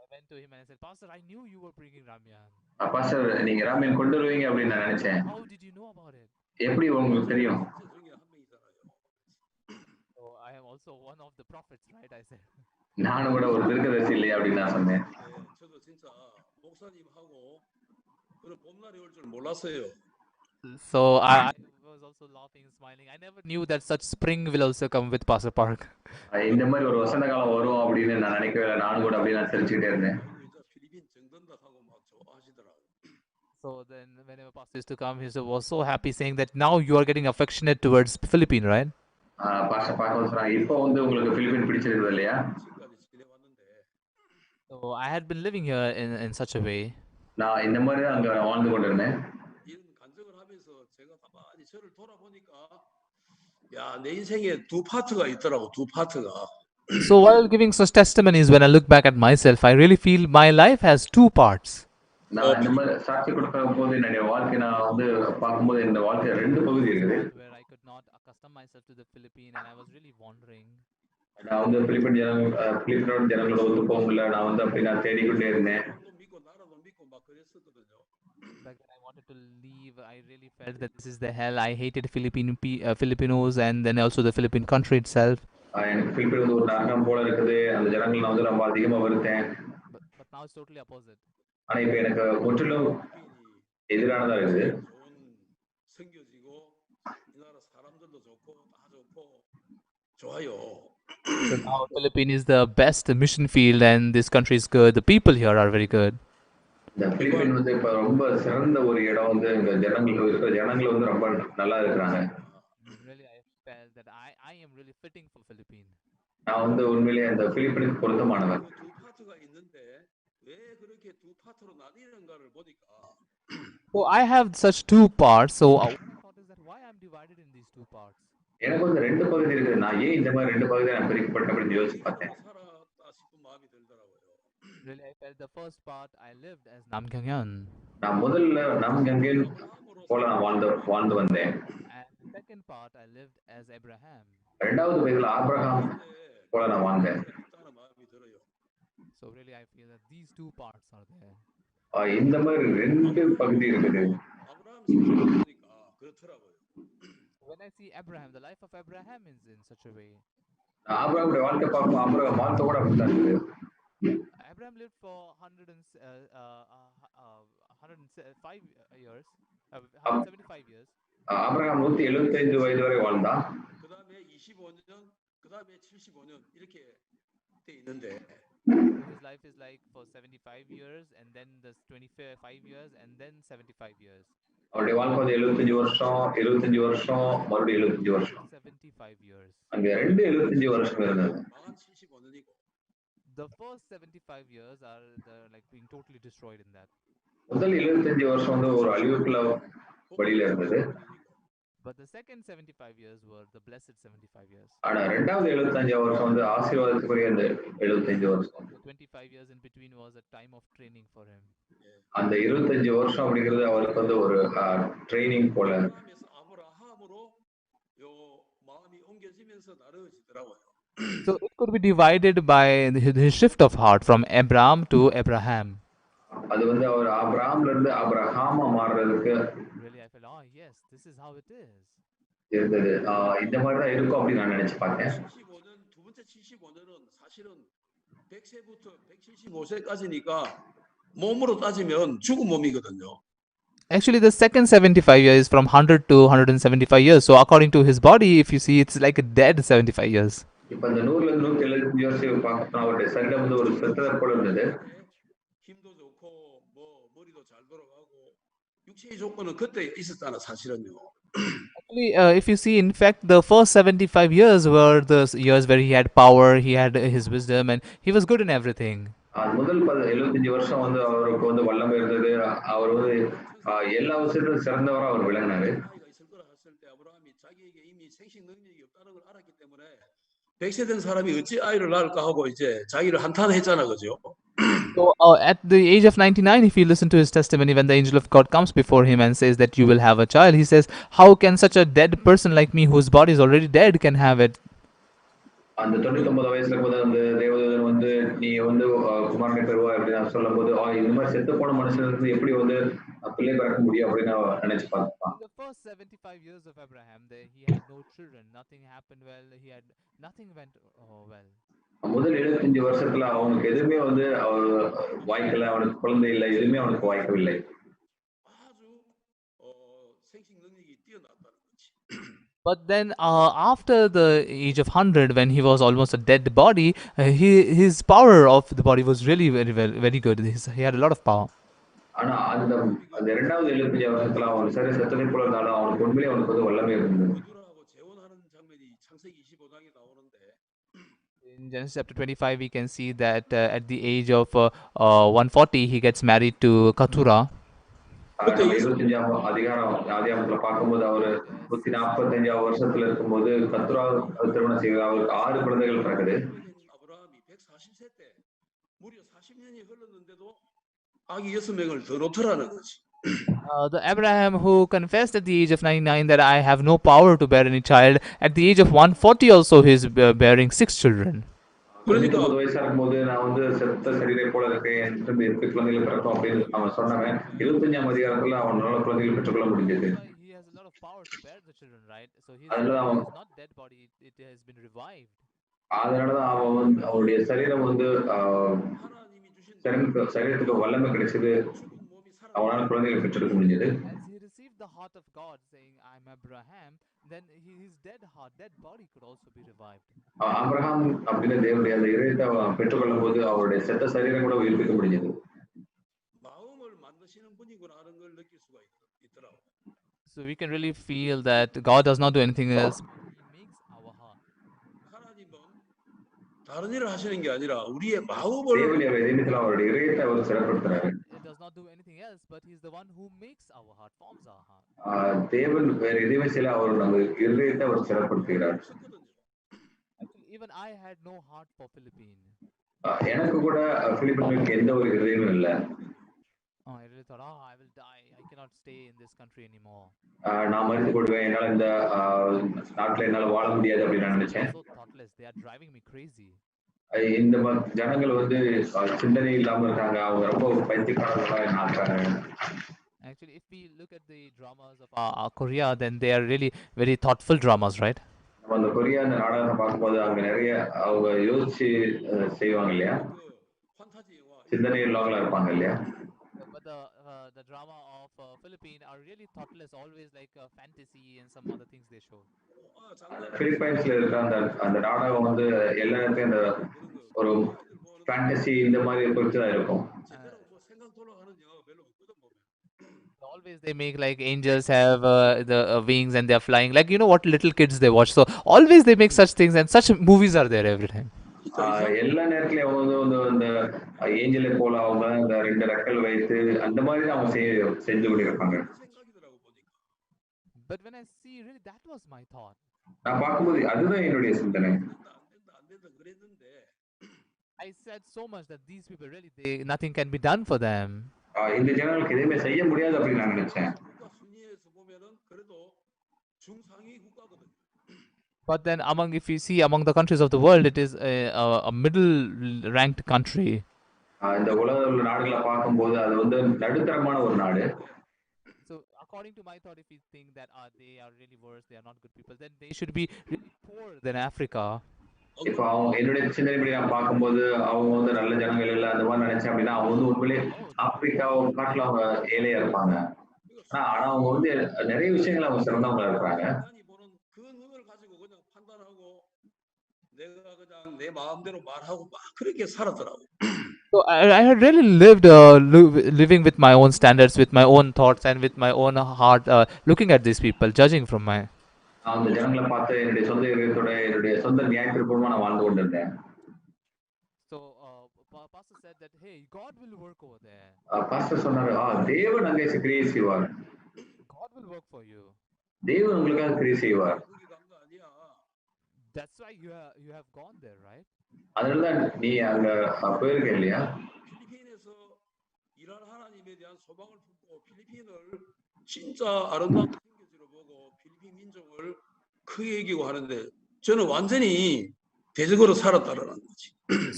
I went to him and I said, Pastor, I knew you were bringing ramyan. Pastor நீங்க ராமியன் கொண்டு வருவீங்க அப்படின்னு நான் நினைச்சேன். How did you know about it? எப்படி உங்களுக்கு தெரியும்? So I am also one of the prophets, right? I said. நானும் கூட ஒரு தீர்க்கதரிசி இல்லையா அப்படின்னு நான் சொன்னேன். 저도 진짜 목사님하고 그런 봄날이 올 줄 몰랐어요. So I was also laughing and smiling. I never knew that such spring will also come with Pastor Park. இந்த மாதிரி ஒரு வசந்த காலம் வரும் அப்படின்னு நான் நினைக்கவே இல்லை. நானும் கூட அப்படியே நான் சிரிச்சுக்கிட்டே இருந்தேன். 필리핀 정든다하고 막 좋아하시더라고요. So then whenever Pastor used to come, he was so happy saying that now you are getting affectionate towards Philippine, right? Pastor பார்க்க வந்து சொன்னாங்க, இப்போ வந்து உங்களுக்கு பிலிப்பின் பிடிச்சிருக்குது இல்லையா? So I had been living here in such a way. நான் இந்த மாதிரி தான் அங்க வாழ்ந்து கொண்டிருந்தேன். 이런 간증을 하면서 제가 가만히 저를 돌아보니까 야, 내 인생에 두 파트가 있더라고, 두 파트가. So while giving such testimonies, when I look back at myself, I really feel my life has two parts. நான் இந்த மாதிரி சாட்சி கொடுக்கும் போது என்னுடைய வாழ்க்கை நான் வந்து பார்க்கும்போது இந்த வாழ்க்கை ரெண்டு பகுதி இருக்குது. Where I could not accustom myself to the Philippine, and I was really wandering. நான் வந்து பிலிப்பின் ஜனங்களோட ஒத்து போக முடியல, நான் வந்து அப்படி நான் தேடிக்கிட்டே இருந்தேன். Back then I wanted to leave. I really felt that this is the hell. I hated Filipinos and then also the Philippine country itself. எனக்கு பிலிப்பின் வந்து ஒரு நரகம் போல இருக்குது, அந்த ஜனங்கள் நான் வந்து ரொம்ப அதிகமா வெறுத்தேன். But now it's totally opposite. ஆனா இப்ப எனக்கு முற்றிலும் எதிரானதா இருக்குது. 생겨지고 이 나라 사람들도 좋고 다 좋고 좋아요. So now Philippines is the best mission field and this country is good. The people here are very good. இந்த பிலிப்பின் வந்து இப்ப ரொம்ப சிறந்த ஒரு இடம், வந்து இங்க ஜனங்கள் வந்து ரொம்ப நல்லா இருக்கிறாங்க. Really, I felt that I am really fitting for Philippines. நான் வந்து உண்மையிலேயே அந்த பிலிப்பினுக்கு பொருத்தமானவன். 두 파트가 있는데 왜 그렇게 두 파트로 나뉘는가를 보니까. So I have such two parts. So what I thought is that why I'm divided in these two parts. எனக்கு வந்து ரெண்டு பகுதி இருக்குது, நான் ஏன் இந்த மாதிரி ரெண்டு பகுதியை நான் பிரிக்கப்பட்ட அப்படின்னு யோசிச்சு பார்த்தேன். 살았다 싶은 마음이 들더라고요. Really, I felt the first part I lived as Namgyangyan. நான் முதல்ல நமக்கு போல நான் வாழ்ந்து வந்தேன். And the second part I lived as Abraham. ரெண்டாவது பகுதியில் ஆபிரகாம் போல நான் வாழ்ந்தேன். 있다는 마음이 들어요. So really, I feel that these two parts are there. இந்த மாதிரி ரெண்டு பகுதி இருக்குது. 아브라함 생각을 보니까 그렇더라고요. When I see Abraham, the life of Abraham is in such a way. ஆபிரகாமுடைய வாழ்க்கை பார்க்கும், ஆபிரகாம் வாழ்க்கை கூட அப்படித்தான் இருக்குது. Abraham lived for 105 years, 175 years. Abraham 175 வயது வரை வாழ்ந்தான். 그 다음에 25년, 그 다음에 75년 이렇게 돼 있는데 So his life is like for 75 years, and then the 25 years, and then 75 years. அவருடைய வாழ்க்கை வந்து 75 வருஷம், 25 வருஷம், மறுபடியும் 75 வருஷம். 75 years. அங்க 75 வருஷம் இருந்தது. 망한 75년이고. The first 75 years are like being totally destroyed in that. முதல் 75 வருஷம் வந்து ஒரு அழிவுக்குள்ள வழியில இருந்தது. But the second 75 years were the blessed 75 years. ஆனா இரண்டாவது 75 வருஷம் வந்து ஆசீர்வாதத்துக்குரிய அந்த 75 வருஷம். The 25 years in between was a time of training for him. அந்த 25 வருஷம் அப்படிங்கிறது அவருக்கு வந்து ஒரு ட்ரைனிங் போல. 아브라함으로 요 마음이 옮겨지면서 나눠지더라고요. So it could be divided by his shift of heart from Abraham to Abraham. அது வந்து அவர் ஆபிரகாம்ல இருந்து ஆபிரகாமா மாறுறதுக்கு Really, I felt, oh yes, this is how it is. இருந்தது. இந்த மாதிரி தான் இருக்கும் அப்படின்னு நான் நினைச்சு பார்த்தேன். 75년 두 번째 75년은 사실은 100세부터 175세까지니까 몸으로 따지면 죽은 몸이거든요. Actually, the second 75 years is from 100 to 175 years. So according to his body, if you see, it's like a dead 75 years. இப்ப இந்த 100ல இருந்து 175 வருஷம் பார்த்தா அவருடைய சரீரம் வந்து ஒரு செத்ததை போல இருந்தது. 힘도 좋고 뭐 머리도 잘 돌아가고 육체의 조건은 그때 있었잖아 사실은요. Actually, if you see, in fact, the first 75 years were the years where he had power, he had his wisdom, and he was good in everything. முதல் 75 வருஷம் வந்து அவருக்கு வந்து வல்லமை இருந்தது. அவர் வந்து எல்லா விஷயத்திலும் சிறந்தவரா அவர் விளங்கினாரு. 아이가 있을 거라 했을 때 아브라함이 자기에게 이미 생식 능력이 없다는 걸 알았기 때문에 100세 된 사람이 어찌 아이를 낳을까 하고 이제 자기를 한탄했잖아, 그죠? So at the age of 99, if you listen to his testimony, when the angel of God comes before him and says that you will have a child, he says, how can such a dead person like me, whose body is already dead, can have it? அந்த 99 வயசுல இருக்கும்போது அந்த தேவதூதன் வந்து நீ வந்து குமாரனை பெறுவா அப்படின்னு சொல்லும் போது இந்த மாதிரி செத்து போன மனுஷன் இருந்து எப்படி வந்து பிள்ளை பிறக்க முடியும் அப்படின்னு நினைச்சு பார்த்தான். In the first 75 years of Abraham, he had no children. Nothing happened well. Nothing went well. முதல் 75 வருஷத்துல அவனுக்கு எதுவுமே வந்து வாய்க்கல, அவனுக்கு குழந்தை இல்லை, எதுவுமே அவனுக்கு வாய்க்கவில்லை. 아주 생식 능력이 뛰어났다는 거지. But then after the age of 100, when he was almost a dead body, his power of the body was really very good. He had a lot of power. ஆனா அந்த இரண்டாவது 75 வருஷத்துல அவன் சரி செத்ததை போல இருந்தாலும் அவனுக்கு உண்மையிலே அவனுக்கு வந்து வல்லமை இருந்தது. 기도하고 재혼하는 장면이 창세기 25장에 나오는데 In Genesis chapter 25, we can see that at the age of 140, he gets married to Keturah. 25ஆம் அதிகாரம் ஆதியாகமத்துல பார்க்கும்போது அவரு 145 வருஷத்துல இருக்கும்போது கத்ரா திருமணம் செய்கிறார். அவருக்கு 6 குழந்தைகள் பிறகுது. 아브라함이 140세 때 무려 40년이 흘렀는데도 아기 6명을 더 놓더라는 거지. The Abraham who confessed at the age of 99 that I have no power to bear any child, at the age of 140 also he is bearing 6 children. 90 வயசா இருக்கும்போது நான் வந்து செத்த சரீரை போல இருக்கேன், என்கிட்ட 8 குழந்தைகள் பிறக்கும் அப்படின்னு அவன் சொன்னவன் 25ஆம் அதிகாரத்துல அவனால குழந்தைகள் பெற்றுக்கொள்ள முடிஞ்சது. He has a lot of power to bear the children, right? So his அதனாலதான் is not dead body, it has been revived. அதனாலதான் அவன் வந்து அவருடைய சரீரம் வந்து 하나님이 주신 சரீரத்துக்கு வல்லமை கிடைச்சது, 죽은 몸이 살아. அவனால குழந்தைகளை பெற்றெடுக்க முடிஞ்சது. As he received the heart of God saying, I'm Abraham, then his dead heart, dead body could also be revived. Abraham அப்படின்னு தேவனுடைய அந்த இதயத்தை அவன் பெற்றுக்கொள்ளும் போது அவருடைய செத்த சரீரம் கூட உயிர்ப்பிக்க முடிஞ்சது. 마음을 만드시는 분이구나라는 걸 느낄 수가 있더라고. So we can really feel that God does not do anything else. He makes our heart. 하나님은 다른 일을 하시는 게 아니라 우리의 마음을 தேவனுடைய இதயத்தில் அவருடைய இதயத்தை அவர் சிறப்படுத்துறாரு. It does not do anything else, but he's the one who makes our heart, forms our heart. தேவன் வேற எதுவுமே செய்யல, அவர் நம்ம இதயத்தை அவர் சிறப்படுத்துகிறார். 없었거든요. Actually, even I had no heart for Philippines. எனக்கு கூட பிலிப்பைன்ஸ்க்கு எந்த ஒரு இதயமும் இல்லை. I really thought, I will die. I cannot stay in this country anymore. நான் மறுத்து போடுவேன், என்னால இந்த நாட்டுல என்னால வாழ முடியாது அப்படின்னு நான் நினைச்சேன். So thoughtless, they are driving me crazy. இந்த ஜனங்கள் வந்து சிந்தனை இல்லாம இருக்காங்க, அவங்க ரொம்ப பைத்தியக்காரங்களா ஆக்குறாங்க. Actually, if we look at the dramas of Korea, then they are really very thoughtful dramas, right? நம்ம அந்த கொரியா அந்த நாடகம் பார்க்கும்போது அங்க நிறைய அவங்க யோசிச்சு செய்வாங்க இல்லையா? சிந்தனை உள்ளவங்களா இருப்பாங்க இல்லையா? But the drama of Philippine are really thoughtless, always like fantasy and some other things they show. அந்த பிலிப்பைன்ஸ்ல இருக்கிற அந்த அந்த நாடகம் வந்து எல்லா இடத்தையும் அந்த ஒரு ஃபேண்டசி இந்த மாதிரி குறித்து தான் இருக்கும். Always they make like angels have the wings and they're flying, like you know what little kids they watch. So always they make such things and such movies are there every time. எல்லா நேரத்துலயும் அவங்க வந்து அந்த ஏஞ்சலை போல அவங்க அந்த 2 rectal வைத்து அந்த மாதிரி தான் அவங்க செஞ்சு கொண்டிருப்பாங்க. But when I see, really that was my thought. நான் பார்க்கும்போது அதுதான் என்னுடைய சிந்தனை. I said so much that these people really nothing can be done for them. இந்த ஜனங்களுக்கு எதுவுமே செய்ய முடியாது அப்படின்னு நான் நினைச்சேன். But then if you see among the countries of the world, it is a middle ranked country. இந்த உலக நாடுகளை பார்க்கும்போது அது வந்து நடுத்தரமான ஒரு நாடு. So according to my thought, if you think that they are really worse, they are not good people, then they should be really poor than Africa. இப்போ அவங்க என்னுடைய சிந்தனைப்படி நான் பார்க்கும்போது அவங்க வந்து நல்ல ஜனங்கள் இல்லை அந்த மாதிரி நினைச்சேன் அப்படின்னா அவங்க வந்து உண்மையிலே ஆப்பிரிக்காவை காட்டில் அவங்க ஏழையா இருப்பாங்க. ஆனா அவங்க வந்து நிறைய விஷயங்கள் அவங்க சிறந்தவங்களா இருக்கிறாங்க. So I had really lived living with my own standards, with my own thoughts, and with my own heart, looking at these people, judging from my. அந்த ஜனங்களை பார்த்து என்னுடைய சொந்த இதயத்தோட என்னுடைய சொந்த நியாயத்திற்பூர்வமா நான் வாழ்ந்து கொண்டிருந்தேன். So pastor said that hey, God will work over there. Pastor சொன்னாரு தேவன் அங்கே கிரியை செய்வார். God will work for you. தேவன் உங்களுக்காக கிரியை செய்வார். That's why you have gone there, right? அதனால தான் நீ அங்க போயிருக்க இல்லையா? 필리핀에서 일하는 하나님에 대한 소망을 품고 필리핀을 진짜 아름다운 생겨지로 보고 필리핀 민족을 크게 여기고 하는데 저는 완전히 대적으로 살았다라는 거지.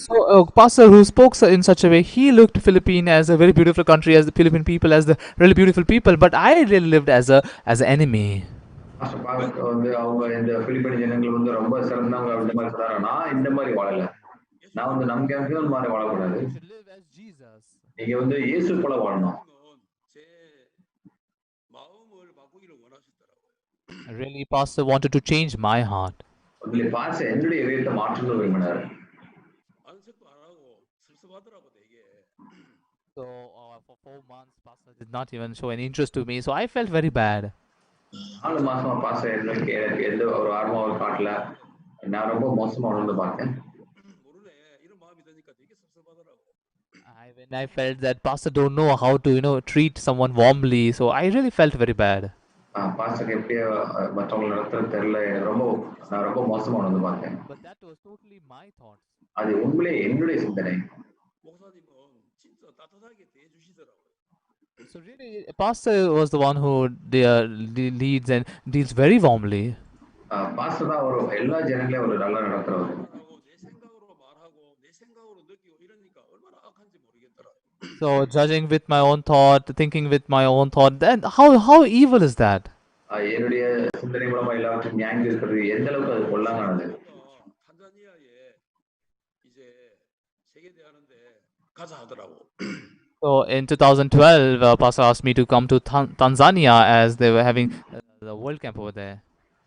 So a pastor who spoke in such a way, he looked Philippines as a very beautiful country, as the Philippine people as the really beautiful people, but I really lived as an enemy. வந்து அவங்க இந்த Philippine ஜனங்கள் வந்து ரொம்ப சிறந்தவங்க அந்த மாதிரி சொல்றாங்க. நான் இந்த மாதிரி வாழல. நான் வந்து நம்பிக்கையாக மாதிரி வாழக்கூடாது. நீங்க வந்து இயேசு போல வாழணும். Really, pastor wanted to change my heart. என்னுடைய இதயத்தை மாற்றணும் விரும்பினார். So for 4 months, pastor did not even show any interest to me. So I felt very bad. 4 மாசமா பாஸ்டர் எனக்கு எந்த ஒரு ஆர்வம் காட்டல. நான் ரொம்ப மோசமா உணர்ந்து பார்த்தேன். When I felt that pastor don't know how to treat someone warmly, so I really felt very bad. Pastor எப்படி மற்றவங்களை நடத்துறது தெரியல. நான் ரொம்ப மோசமா உணர்ந்து பார்த்தேன். But that was totally my thoughts. அது உண்மையிலே என்னுடைய சிந்தனை. So really, pastor was the one who leads and deals very warmly. Pastor தான் ஒரு எல்லா ஜனங்களையும் ஒரு நல்லா நடத்துறவர். So judging with my own thought, thinking with my own thought, then how evil is that? என்னுடைய சிந்தனை மூலமா எல்லாவற்றையும் நியாயம் தீர்க்கிறது எந்த அளவுக்கு அது கொள்ளாங்கானது. So in 2012, pastor asked me to come to Tanzania as they were having the World Camp over there.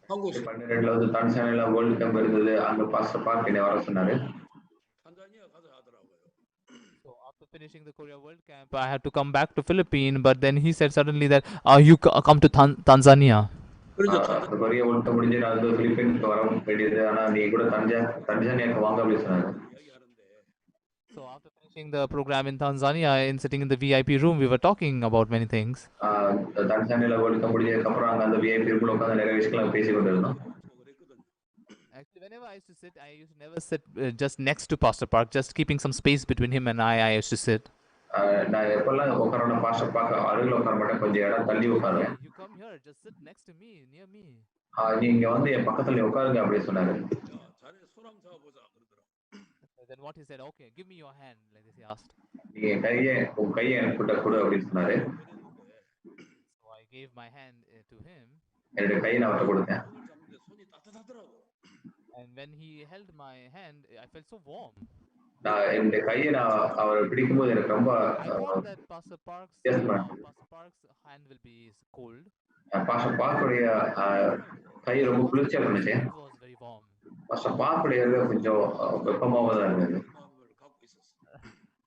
12ல வந்து தான்சானியால வேர்ல்ட் கப் இருந்தது. அங்க பாஸ்டர் பார்க்க என்னை வர சொன்னாரு. So after finishing the Korea World Camp, I had to come back to Philippines, but then he said suddenly that you come to Tanzania. கொரிய world cup முடிஞ்சு நான் வந்து பிலிப்பைன்ஸ்க்கு வர வேண்டியது. ஆனா நீ கூட தன்சானியாக்கு வாங்க அப்படின்னு சொன்னாரு. So after finishing the program in Tanzania and sitting in the VIP room, we were talking about many things. தான்சானியால வேர்ல்ட் கப் முடிஞ்சதுக்கு அப்புறம் அங்க அந்த VIP ரூம்ல உட்கார்ந்து நிறைய விஷயங்களை பேசி கொண்டிருந்தோம். Actually, whenever I used to sit, I used to never sit just next to Pastor Park, just keeping some space between him and I used to sit. நான் எப்பெல்லாம் உட்காரணும் பாஸ்டர் பார்க்க அருகில் உட்கார மாட்டேன், கொஞ்சம் இடம் தள்ளி உட்காருவேன். You come here, just sit next to me, near me. நீங்க வந்து என் பக்கத்துல உட்காருங்க அப்படின்னு சொன்னாரு. Then what he said, okay, give me your hand, like this he asked. நீங்க உன் கையை எனக்கு கொடு அப்படின்னு சொன்னாரு. So I gave my hand to him. என்னுடைய கையை நான் அவர்கிட்ட கொடுத்தேன். And when he held my hand, I felt so warm. நான் என்னுடைய கையை நான் அவரை பிடிக்கும்போது எனக்கு ரொம்ப I thought that Pastor Park's yes, Pastor Park's hand will be cold. Pastor பார்க்குடைய கை ரொம்ப குளிர்ச்சியா Pastor Park's இருந்துச்சு. hand was very warm. Pastor பார்க்குடைய கொஞ்சம் வெப்பமாக தான் இருந்தது.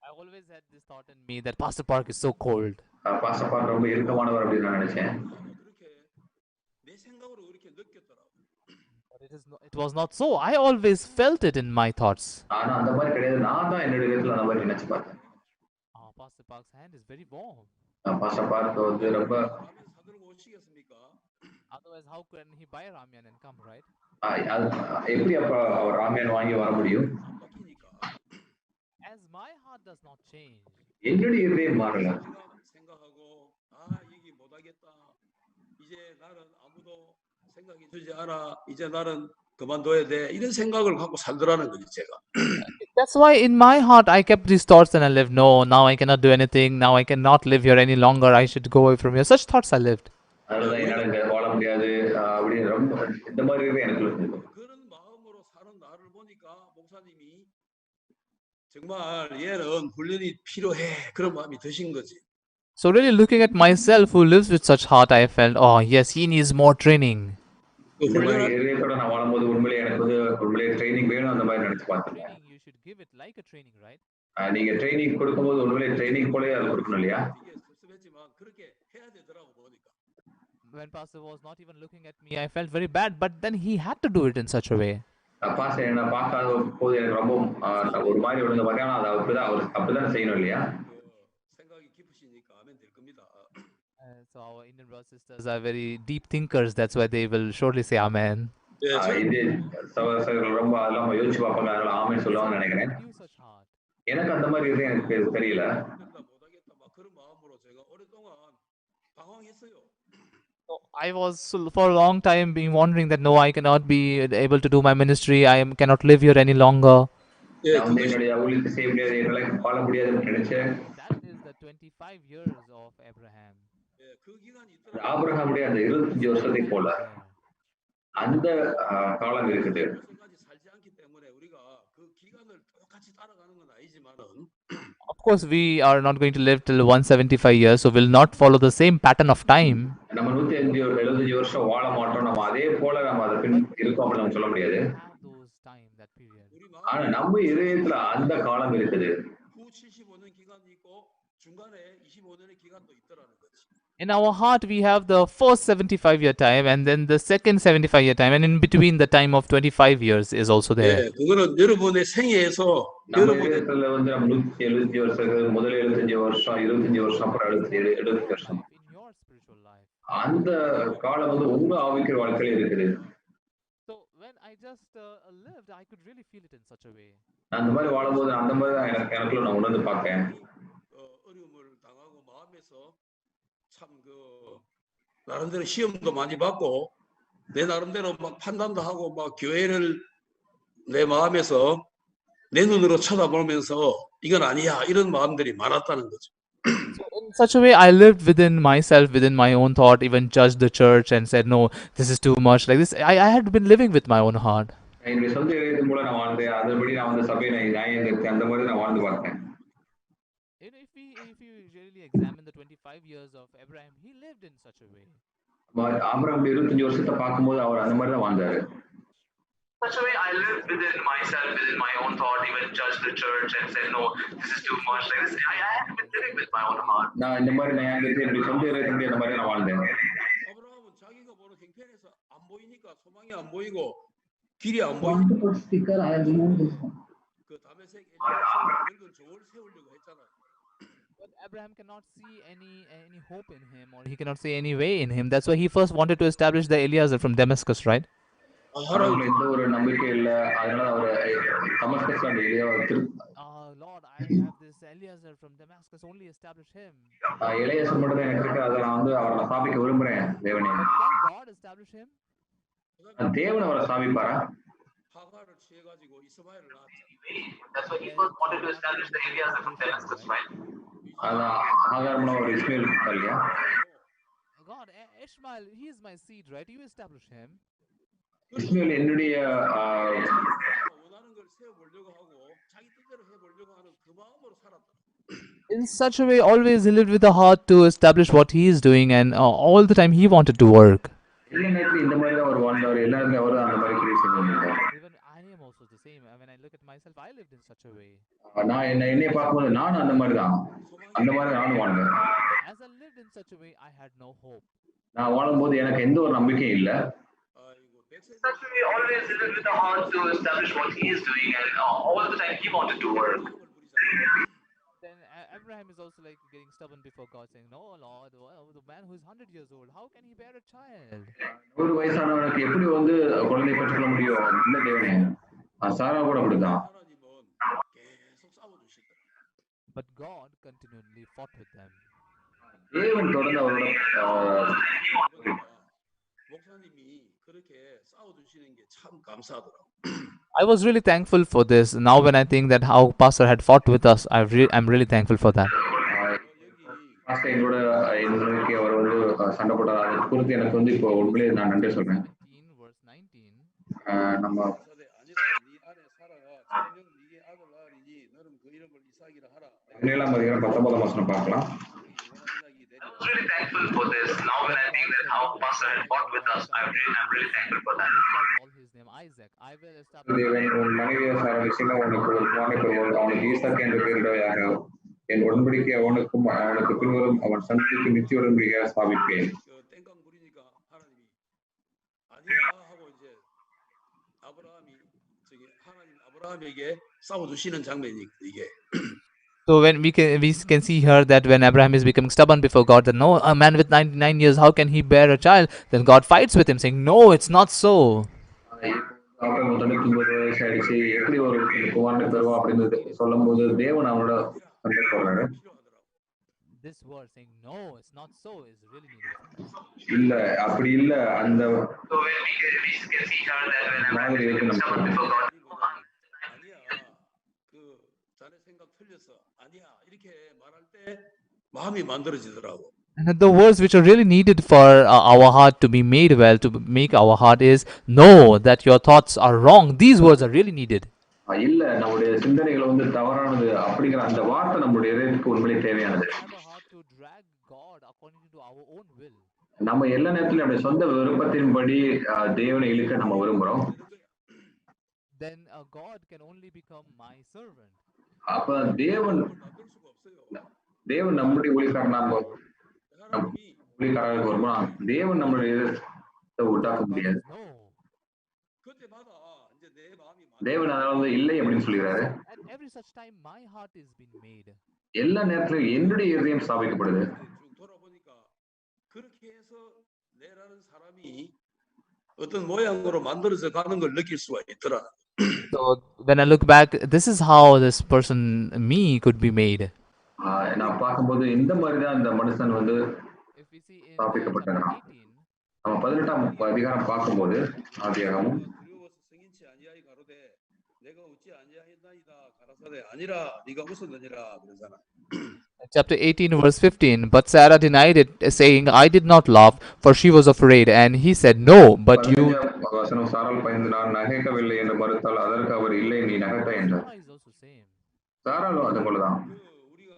I always had this thought in me that Pastor Park is so cold. Pastor park ரொம்ப இறுக்கமானவர் அப்படின்னு நான் நினைச்சேன். But it was not so. I always felt it in my thoughts. ஆனா அந்த மாதிரி கிடையாது. நான் தான் என்னுடைய விதத்துல அந்த மாதிரி நினைச்சு பார்த்தேன். Pastor Park's hand is very warm. Pastor park வந்து ரொம்ப Otherwise, how can he buy ramen and come, right? எப்படி அப்ப அவர் ராமியன் வாங்கி வர முடியும்? As my heart does not change. என்னுடைய இதயம் மாறல. 이제 나는 아무도 생각해 주지 않아. 이제 나는 그만둬야 돼. 이런 생각을 갖고 살더라는 거지 제가. That's why in my heart I kept these thoughts and I lived. No, now I cannot do anything. Now I cannot live here any longer. I should go away from here. Such thoughts I lived. அதனால என்னால வாழ முடியாது அப்படின்னு ரொம்ப இந்த மாதிரி எனக்கு இருந்தது. 그런 마음으로 사는 나를 보니까 목사님이 정말 얘는 훈련이 필요해. 그런 마음이 드신 거지. So really looking at myself who lives with such heart, I felt, oh yes, he needs more training. இந்த மாதிரி இதயத்தோட நான் வாழும்போது உண்மையிலே எனக்கு வந்து உண்மையிலே ட்ரைனிங் வேணும் அந்த மாதிரி நினைச்சு பார்த்தேன். You should give it like a training, right? நீங்க ட்ரைனிங் கொடுக்கும்போது உண்மையிலே ட்ரைனிங் போலயே அது கொடுக்கணும் இல்லையா? When Pastor was not even looking at me, I felt very bad, but then he had to do it in such a way. Pastor என்ன பார்க்காத போது எனக்கு ரொம்ப ஒரு மாதிரி விழுந்த மாதிரி. ஆனா அது அப்படிதான் செய்யணும் இல்லையா? So our Indian brothers and sisters are very deep thinkers. That's why they will surely say Amen. இது சகோதரர்கள் ரொம்ப அதெல்லாம் யோசிச்சு பார்ப்பாங்க. அதனால ஆமென் சொல்லுவாங்கன்னு நினைக்கிறேன். எனக்கு அந்த மாதிரி இது எனக்கு தெரியல. So I was for a long time being wondering that no, I cannot be able to do my ministry. Cannot live here any longer. நான் என்னுடைய ஊழியத்தை செய்ய முடியாது, என்னால வாழ முடியாதுன்னு நினைச்சேன். That is the 25 years of Abraham. ஆபிரகாமுடைய அந்த 25 வருஷத்தை போல அந்த காலம் இருக்குது. Of course, we are not going to live till 175 years, so we'll not follow the same pattern of time. நம்ம 175 வருஷம் வாழ மாட்டோம். நம்ம அதே போல நம்ம அதை பின் இருக்கோம் அப்படி நம்ம சொல்ல முடியாது. ஆனா நம்ம இதயத்துல அந்த காலம் இருக்குது. In our heart, we have the first 75-year time, and then the second 75-year time, and in between, the time of 25 years is also there. 그거는 여러분의 생애에서 여러분의 வந்து நம்ம 175 வருஷம், முதல் 75 வருஷம், 25 வருஷம், அப்புறம் 70 வருஷம். அந்த காலம் வந்து உங்க ஆவிக்குரிய வாழ்க்கையில இருக்குது. So when I just lived, I could really feel it in such a way. அந்த மாதிரி வாழும்போது அந்த மாதிரி தான் எனக்குள்ள நான் உணர்ந்து பார்த்தேன். 어려움을 당하고 마음에서 참 나름대로 시험도 많이 받고 내 나름대로 막 판단도 하고 막 교회를 내 마음에서 내 눈으로 쳐다보면서 이건 아니야 이런 마음들이 많았다는 거죠. So in such a way, I lived within myself, within my own thought, even judged the church and said, no, this is too much. Like this, I had been living with my own heart. என்னுடைய சொந்த இதயத்தின் மூலம் நான் வாழ்ந்தேன். அதன்படி நான் வந்து சபையை நியாயம் அந்த மாதிரி நான் வாழ்ந்து பார்த்தேன். If you really examine the 25 years of Abraham, he lived in such a way. Abraham 25 வருஷத்தை பார்க்கும்போது அவர் அந்த மாதிரி தான் வாழ்ந்தாரு. Such a way, I lived within myself, within my own thought, even judged the church and said, no, this is too much. Like this, I had been living with my own heart. நான் இந்த மாதிரி நியாயத்தை என்னுடைய சொந்த இதயத்தின்படி அந்த மாதிரி நான் வாழ்ந்தேன். 아브라함은 자기가 보는 형편에서 안 보이니까 소망이 안 보이고 길이 안 보이니까 speaker, I have removed this one. 그 다메섹 엘리야서 늙은 종을 세우려고 했잖아요. But Abraham cannot see any hope in him, or he cannot see any way in him. That's why he first wanted to establish the Eliezer from Damascus, right? அவருக்கு எந்த ஒரு நம்பிக்கை இல்ல. அதனால அவர் தமஸ்கஸ்ல அந்த எலியாவை Lord, I have this Eliezer from Damascus, only establish him. Eliezer மட்டும் தான் எனக்கு இருக்கு. அதை நான் வந்து அவரை ஸ்தாபிக்க விரும்புறேன். தேவனே, Can God establish him? தேவன் அவரை ஸ்தாபிப்பாரா? 하가를 취해 가지고 이스마엘을 낳았잖아요. That's why he first wanted to establish the Eliezer from Damascus, right? அதான் ஆகார் மூலம் ஒரு இஸ்மேல் இல்லையா? God, Ishmael, he is my seed, right? You establish him. Ishmael என்னுடைய 원하는 걸 걸 세워보려고 하고 자기 뜻대로 해보려고 하는 그 마음으로 살았다. In such a way, always he lived with the heart to establish what he is doing, and all the time he wanted to work. எல்லா நேரத்துலையும் இந்த மாதிரி தான் அவர் வாழ்ந்தவர். எல்லா நேரத்துலையும் அவர் அந்த மாதிரி கிரியை செஞ்சிருந்தார். Even I am also the same. When I look at myself, I lived in such a way. நான் என்னைய பார்க்கும்போது நானும் அந்த மாதிரி தான். அந்த மாதிரி நானும் வாழ்ந்தேன். As I lived in such a way, I had no hope. நான் வாழும்போது எனக்கு எந்த ஒரு நம்பிக்கையும் இல்லை. 아이고 백세 Actually, always lived with the heart to establish what he is doing, and all the time he wanted to work. Then Abraham is also like getting stubborn before God, saying, "No, Lord, the man who is 100 years old, how can he bear a child?" 100 வயசானவனுக்கு எப்படி குழந்தை பெற்றுக்கொள்ள முடியும்? இல்ல தேவனே. சாரா கூட அப்படிதான். 하나님은 계속 싸워주시더라. But God continually fought with them. தேவன் தொடர்ந்து அவரோட 목사님이 그렇게 싸워주시는 게 참 감사하더라고. I was really thankful for this. Now, when I think that how Pastor had fought with us, I'm really thankful for that. Pastor எங்களோட இன்னைக்கு அவர் சண்டை போட்டார். அதை குறித்து எனக்கு இப்போ உண்மையிலே நான் நன்றி சொல்றேன். 19 verse 19. நம்ம 아니라 네 안에 살아. 성령 네게 아들 낳으리니 너는 그 이름을 이삭이라 하라. 17 அதிகாரம் 19 வசனம் பார்க்கலாம். I was really thankful for this. Now when I think that how Pastor had fought with us, I'm really thankful for that. You shall call his name Isaac. I will establish. தேவன் உன் மனைவியை சாரடிச்சில உனக்கு ஒரு குமாரனை பெறுவார். அவனுக்கு ஈசாக்கு என்று பெயரிடுவாயாக. என் உடன்படிக்கை அவனுக்கு பின்வரும் அவன் சந்ததிக்கு நித்திய உடன்படிக்கையாக ஸ்தாபிப்பேன். 땡깡 부리니까 하나님이 아니야 하고 이제 아브라함이 하나님 아브라함에게 싸워주시는 장면이 이게. So when we can see here that when Abraham is becoming stubborn before God, that no, a man with 99 years, how can he bear a child? Then God fights with him, saying, "No, it's not so." அப்புறம் 99 வயசு ஆயிடுச்சு, எப்படி ஒரு குமாரனை பெறுவோம் அப்படின்னு சொல்லும் போது தேவன் அவனோட சண்டை போடுறாரு. This word saying, "No, it's not so," is really needed. இல்ல அப்படி இல்ல அந்த So when we can see here that when மாதிரி I'm இருக்கு stubborn நமக்கு. before God, 아니야 그 자네 생각 틀렸어 아니야 이렇게 말할 때 마음이 만들어지더라고. And the words which are really needed for our heart to be made well, to make our heart is, "No, that your thoughts are wrong." These words are really needed. இல்ல நம்முடைய சிந்தனைகள் தவறானது அப்படிங்கிற அந்த வார்த்தை நம்முடைய இதயத்துக்கு உண்மையிலே தேவையானது. We have a heart to drag God according to our own will. நம்ம எல்லா நேரத்திலும் நம்முடைய சொந்த விருப்பத்தின்படி தேவனை இழுக்க நம்ம விரும்புறோம். Then God can only become my servant. அப்ப தேவன் நம்முடைய ஊழியக்காரனாக வரும்போது தேவன் நம்முடைய இதயத்தை உண்டாக்க முடியாது. No. 그때마다 이제 내 마음이 தேவன் அதனால இல்லை அப்படின்னு சொல்லிடுறாரு. At every such time, my heart is being made. எல்லா நேரத்திலும் என்னுடைய இதயம் ஸ்தாபிக்கப்படுது. 쭉 돌아보니까 그렇게 해서 내라는 사람이 어떤 모양으로 만들어져 가는 걸 느낄 수가 있더라. So when I look back, this is how this person, me, could be made. நான் பார்க்கும்போது இந்த மாதிரி தான் இந்த மனுஷன் If we see in ஸ்தாபிக்கப்பட்டான். chapter 18, நம்ம 18ஆம் அதிகாரம் பார்க்கும்போது ஆதியாகமம் 두려워서 승인치 아니하이 가로되 내가 웃지 아니하였나이다 가라사대 아니라 네가 웃었느니라 그러잖아. chapter 18, verse 15, but Sarah denied it, saying, "I did not laugh, for she was afraid." And he said, "No, but you." 15ஆம் வசனம் சாராள் பயந்து நான் நகைக்கவில்லை என்று மறுத்தால் அதற்கு அவர் இல்லை நீ நகைத்தாய் என்றார். Sarah is also same. சாராளும் அது போலதான். 우리가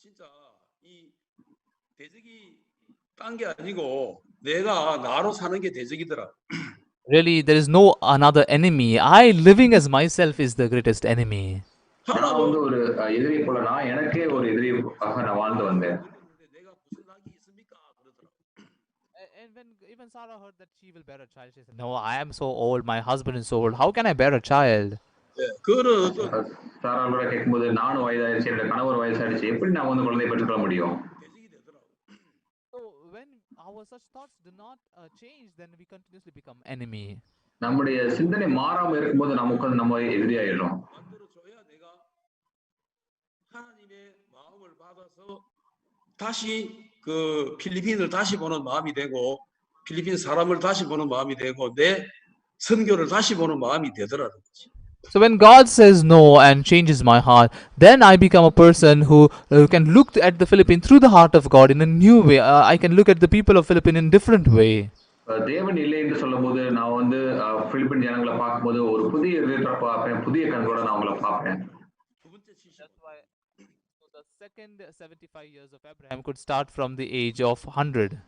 진짜 이 대적이 딴 게 아니고 내가 나로 사는 게 대적이더라. Really, there is no another enemy. I living as myself is the greatest enemy. நான் ஒரு எதிரி போல நான் எனக்கே ஒரு எதிரியாக நான் வாழ்ந்து வந்தேன். 내가 무슨 낙이 있습니까? 그러더라. And when even Sarah heard that she will bear a child, she said, "No, I am so old. My husband is so old. How can I bear a child?" 그거는 어떤 சாராள் கூட கேட்கும்போது நானும் வயதாயிடுச்சு என்னோட கணவர் வயசாயிடுச்சு எப்படி நான் குழந்தையை பெற்றுக்கொள்ள முடியும்? 대적이 되더라고. So when our such thoughts do not change, then we continuously become enemy. நம்முடைய சிந்தனை மாறாம இருக்கும்போது நமக்கு நம்ம எதிரியாயிடுறோம். 만들어줘야 내가 하나님의 마음을 받아서 다시 그 필리핀을 다시 보는 마음이 되고 필리핀 사람을 다시 보는 마음이 되고 내 선교를 다시 보는 마음이 되더라는 거지. So when God says no and changes my heart, then I become a person who can look at the Philippines through the heart of God in a new way. I can look at the people of Philippines in a different way. தேவன் இல்லை என்று சொல்லும்போது நான் வந்து பிலிப்பின் ஜனங்களை பார்க்கும்போது ஒரு புதிய விதத்தை பார்ப்பேன், புதிய கண்களோட நான் அவங்கள பார்ப்பேன். 두 번째 75. That's why so the second 75 years of Abraham could start from the age of 100.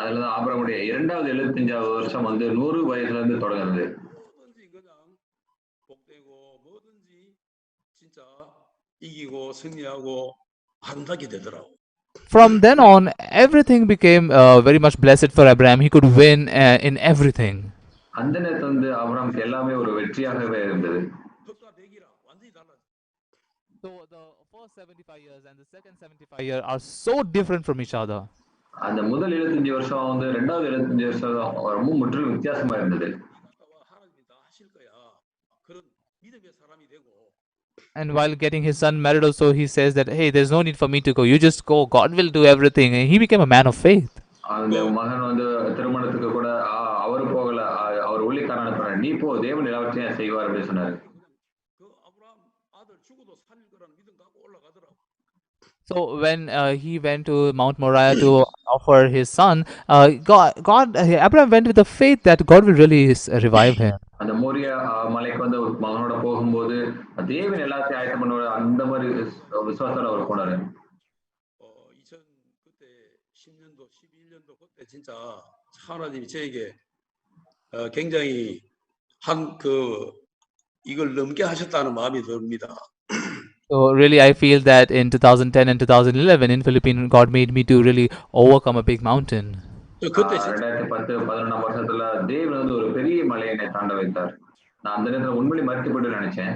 அதுலதான் ஆபிரகாமுடைய இரண்டாவது 75வது வருஷம் வந்து 100 வயசுல இருந்து தொடங்குறது. 뭐든지 그냥 복되고 뭐든지 진짜 이기고 승리하고 아름답게 되더라고. From then on, everything became very much blessed for Abraham. He could win in everything. அந்த நேரத்துல வந்து ஆபிரகாமுக்கு எல்லாமே ஒரு வெற்றியாகவே இருந்தது. 흙과 백이라 완전히 달라져. So the first 75 years and the second 75 years are so different from each other. அந்த முதல் 75 வருஷம் வந்து ரெண்டாவது 75 வருஷம் ரொம்ப முற்றிலும் வித்தியாசமா இருந்தது. 하나님이 다 하실 거야. 그런 믿음의 사람이 되고. And while getting his son married also, he says that, hey, there's no need for me to go. You just go. God will do everything. And he became a man of faith. அந்த மகன் வந்து திருமணத்துக்கு கூட அவரு போகல, அவர் ஊழியக்காரன் அனுப்புறாரு, நீ போ, தேவன் எல்லாவற்றையும் செய்வார் அப்படின்னு சொன்னாரு. 그 아브라함 아들 죽어도 살릴 거라는 믿음 갖고 올라가더라고. So when he went to Mount Moriah to offer his son, Abraham went with the faith that God will really revive him. அந்த மோரியா மலைக்கு வந்து மகனோட போகும்போது தேவன் எல்லாத்தையும் ஆயத்தம் பண்ணுவாரு, அந்த மாதிரி விசுவாசத்தோட அவர் போனாரு. 2000 그때 10년도 11년도 그때 진짜 하나님이 저에게 굉장히 이걸 넘게 하셨다는 마음이 듭니다. So really, I feel that in 2010 and 2011 in Philippines, God made me to really overcome a big mountain. 그때 2010-11 வருஷத்துல தேவன் வந்து ஒரு பெரிய மலையை என்னை தாண்ட வைத்தார். நான் அந்த நேரத்துல உண்மையிலே மறுத்து போயிட்டு நினைச்சேன்.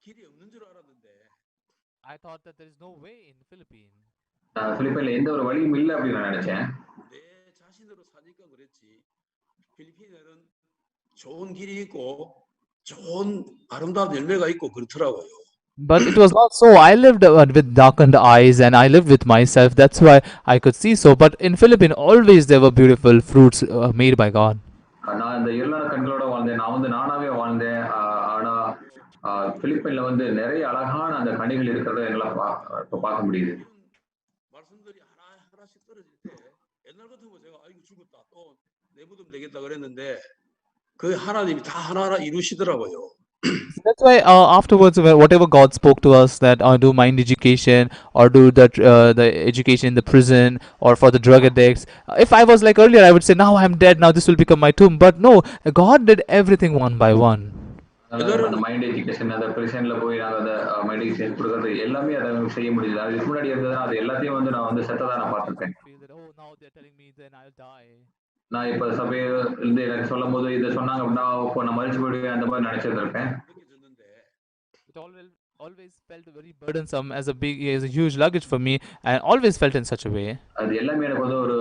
길이 없는 줄 알았는데 I thought that there is no way in Philippines. நான் பிலிப்பைன்ல எந்த ஒரு வழியும் இல்லை அப்படின்னு நான் நினைச்சேன். 내 자신으로 사니까 그랬지. 필리핀에는 좋은 길이 있고 좋은 아름다운 열매가 있고 그렇더라고요. But it was not so. I lived with darkened eyes and I lived with myself. That's why I could see so. But in Philippines, always there were beautiful fruits made by God. நான் இந்த இருளான கண்களோட வாழ்ந்தேன், நான் வந்து நானாவே வாழ்ந்தேன். ஆனா பிலிப்பைன்ல வந்து நிறைய அழகான அந்த கனிகள் இருக்கிறத எங்களால் பார்க்க முடியுது. 말씀들이 하나씩 떨어질 때 옛날 같으면 제가 아이고 죽었다 또 내 무덤 되겠다 그랬는데 그 하나님이 다 하나하나 이루시더라고요. So that's why afterwards, whatever God spoke to us, that do mind education or do the education in the prison or for the drug addicts. If I was like earlier, I would say now I'm dead. Now this will become my tomb. But no, God did everything one by one. அந்த mind education, அந்த பிரிசன்ல போய் நாங்கள் அந்த mind education கொடுக்கறது எல்லாமே அதை செய்ய முடியுது. அதுக்கு முன்னாடி இருந்ததுன்னா அது எல்லாத்தையும் வந்து நான் வந்து செத்ததா நான் பார்த்துருப்பேன். நான் இப்ப சபையில இருந்து எனக்கு சொல்லும் போது இதை சொன்னாங்க அப்படின்னா இப்போ நான் மறிச்சு போயிடுவேன் அந்த மாதிரி நினைச்சிருந்திருப்பேன். It always felt very burdensome as a huge luggage for me, and always felt in such a way. அது எல்லாமே எனக்கு வந்து ஒரு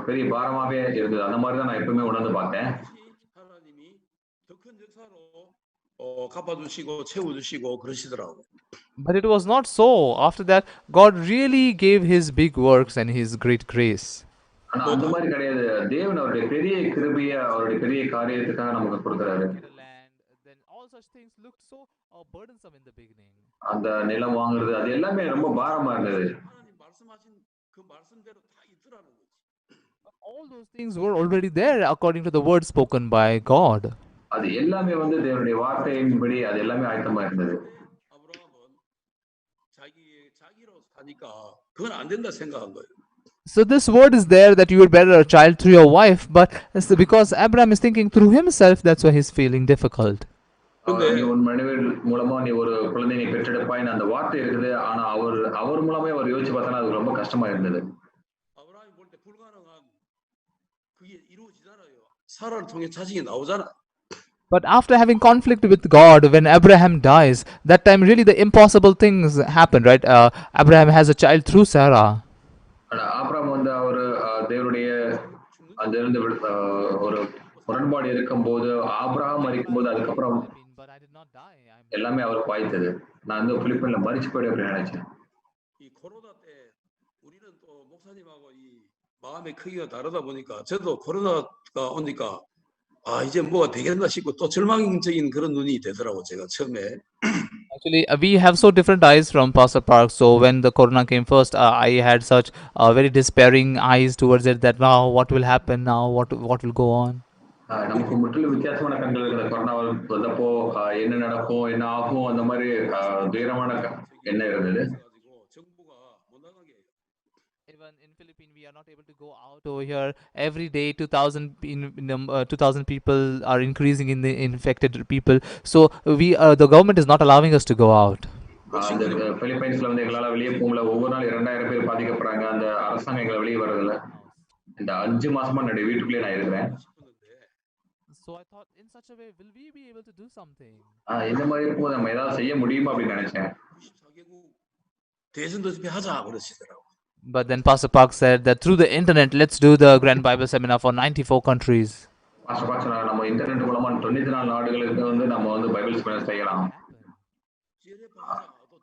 பெரிய பாரமாவே இருந்தது. அந்த மாதிரி தான் நான் எப்பவுமே உணர்ந்து பார்த்தேன். 하나님이 더 큰 역사로 갚아주시고 채워주시고 그러시더라고. But it was not so. After that, God really gave His big works and His great grace. ஆனா அந்த மாதிரி கிடையாது. தேவன் அவருடைய பெரிய கிருபையை அவருடைய பெரிய காரியத்துக்காக நமக்கு கொடுக்குறாரு. Then all such things looked so burdensome in the beginning. அந்த நிலம் வாங்குறது அது எல்லாமே ரொம்ப பாரமா இருந்தது. 하나님 말씀하신 그 말씀대로 다 있더라는 거지. All those things were already there according to the word spoken by God. அது எல்லாமே வந்து தேவனுடைய வார்த்தையின்படி அது எல்லாமே ஆயத்தமா இருந்தது. 아브라함은 자기로 사니까 그건 안 된다 생각한 거예요. So this word is there that you would bear a child through your wife, but it's because Abraham is thinking through himself, that's why he's feeling difficult. நீ உன் மனைவி மூலமா நீ ஒரு குழந்தையை நீ பெற்றெடுப்பாய் அந்த வார்த்தை இருக்குது. ஆனா அவர் மூலமே அவர் யோசிச்சு பார்த்தா அது ரொம்ப கஷ்டமா இருந்தது. 아브라함이 볼 때 불가능한 그게 이루어지잖아요. 사라를 통해 자식이 나오잖아. But after having conflict with God, when Abraham dies, that time really the impossible things happen, right? Abraham has a child through Sarah. Abraham வந்து அவர் தேவனுடைய அந்த இருந்து ஒரு முரண்பாடு இருக்கும்போது ஆபிரகாம் மரிக்கும்போது அதுக்கப்புறம் எல்லாமே அவருக்கு வாய்த்தது. நான் வந்து பிலிப்பைன்ல மரிச்சு போயிடு அப்படின்னு நினைச்சேன். 이 코로나 때 우리는 또 목사님하고 이 마음의 크기가 다르다 보니까 저도 코로나가 오니까 아 이제 뭐가 되겠나 싶고 또 절망적인 그런 눈이 되더라고 제가 처음에. Actually, we have so different eyes from Pastor Park. So when the corona came first, I had such very despairing eyes towards it that now what will happen now? What will go on? நமக்கு முற்றிலும் வித்தியாசமான கண்கள் இருக்குது. Corona வந்தப்போ என்ன நடக்கும், என்ன ஆகும், அந்த மாதிரி துயரமான எண்ணம் இருந்தது. Even in Philippines, we are not able to go out over here. Every day, 2,000 people are increasing in the infected people. So the government is not allowing us to go out. அந்த பிலிப்பைன்ஸ்ல வந்து எங்களால வெளியே போகல. ஒவ்வொரு நாள் 2000 பேர் பாதிக்கப்படுறாங்க. அந்த அரசாங்கம் எங்களை வெளியே வரதில்ல. இந்த 5 மாசமா என்னுடைய வீட்டுக்குள்ளே நான் இருக்கிறேன். So I thought, in such a way, will we be able to do something? இந்த மாதிரி இருக்கும்போது நம்ம ஏதாவது செய்ய முடியுமா அப்படின்னு நினைச்சேன். But then Pastor Park said that through the internet, let's do the Grand Bible Seminar for 94 countries. Pastor park சொன்னாங்க, நம்ம இன்டர்நெட் மூலமா 94 நாடுகளுக்கு வந்து நம்ம வந்து பைபிள் செமினார் செய்யலாம்.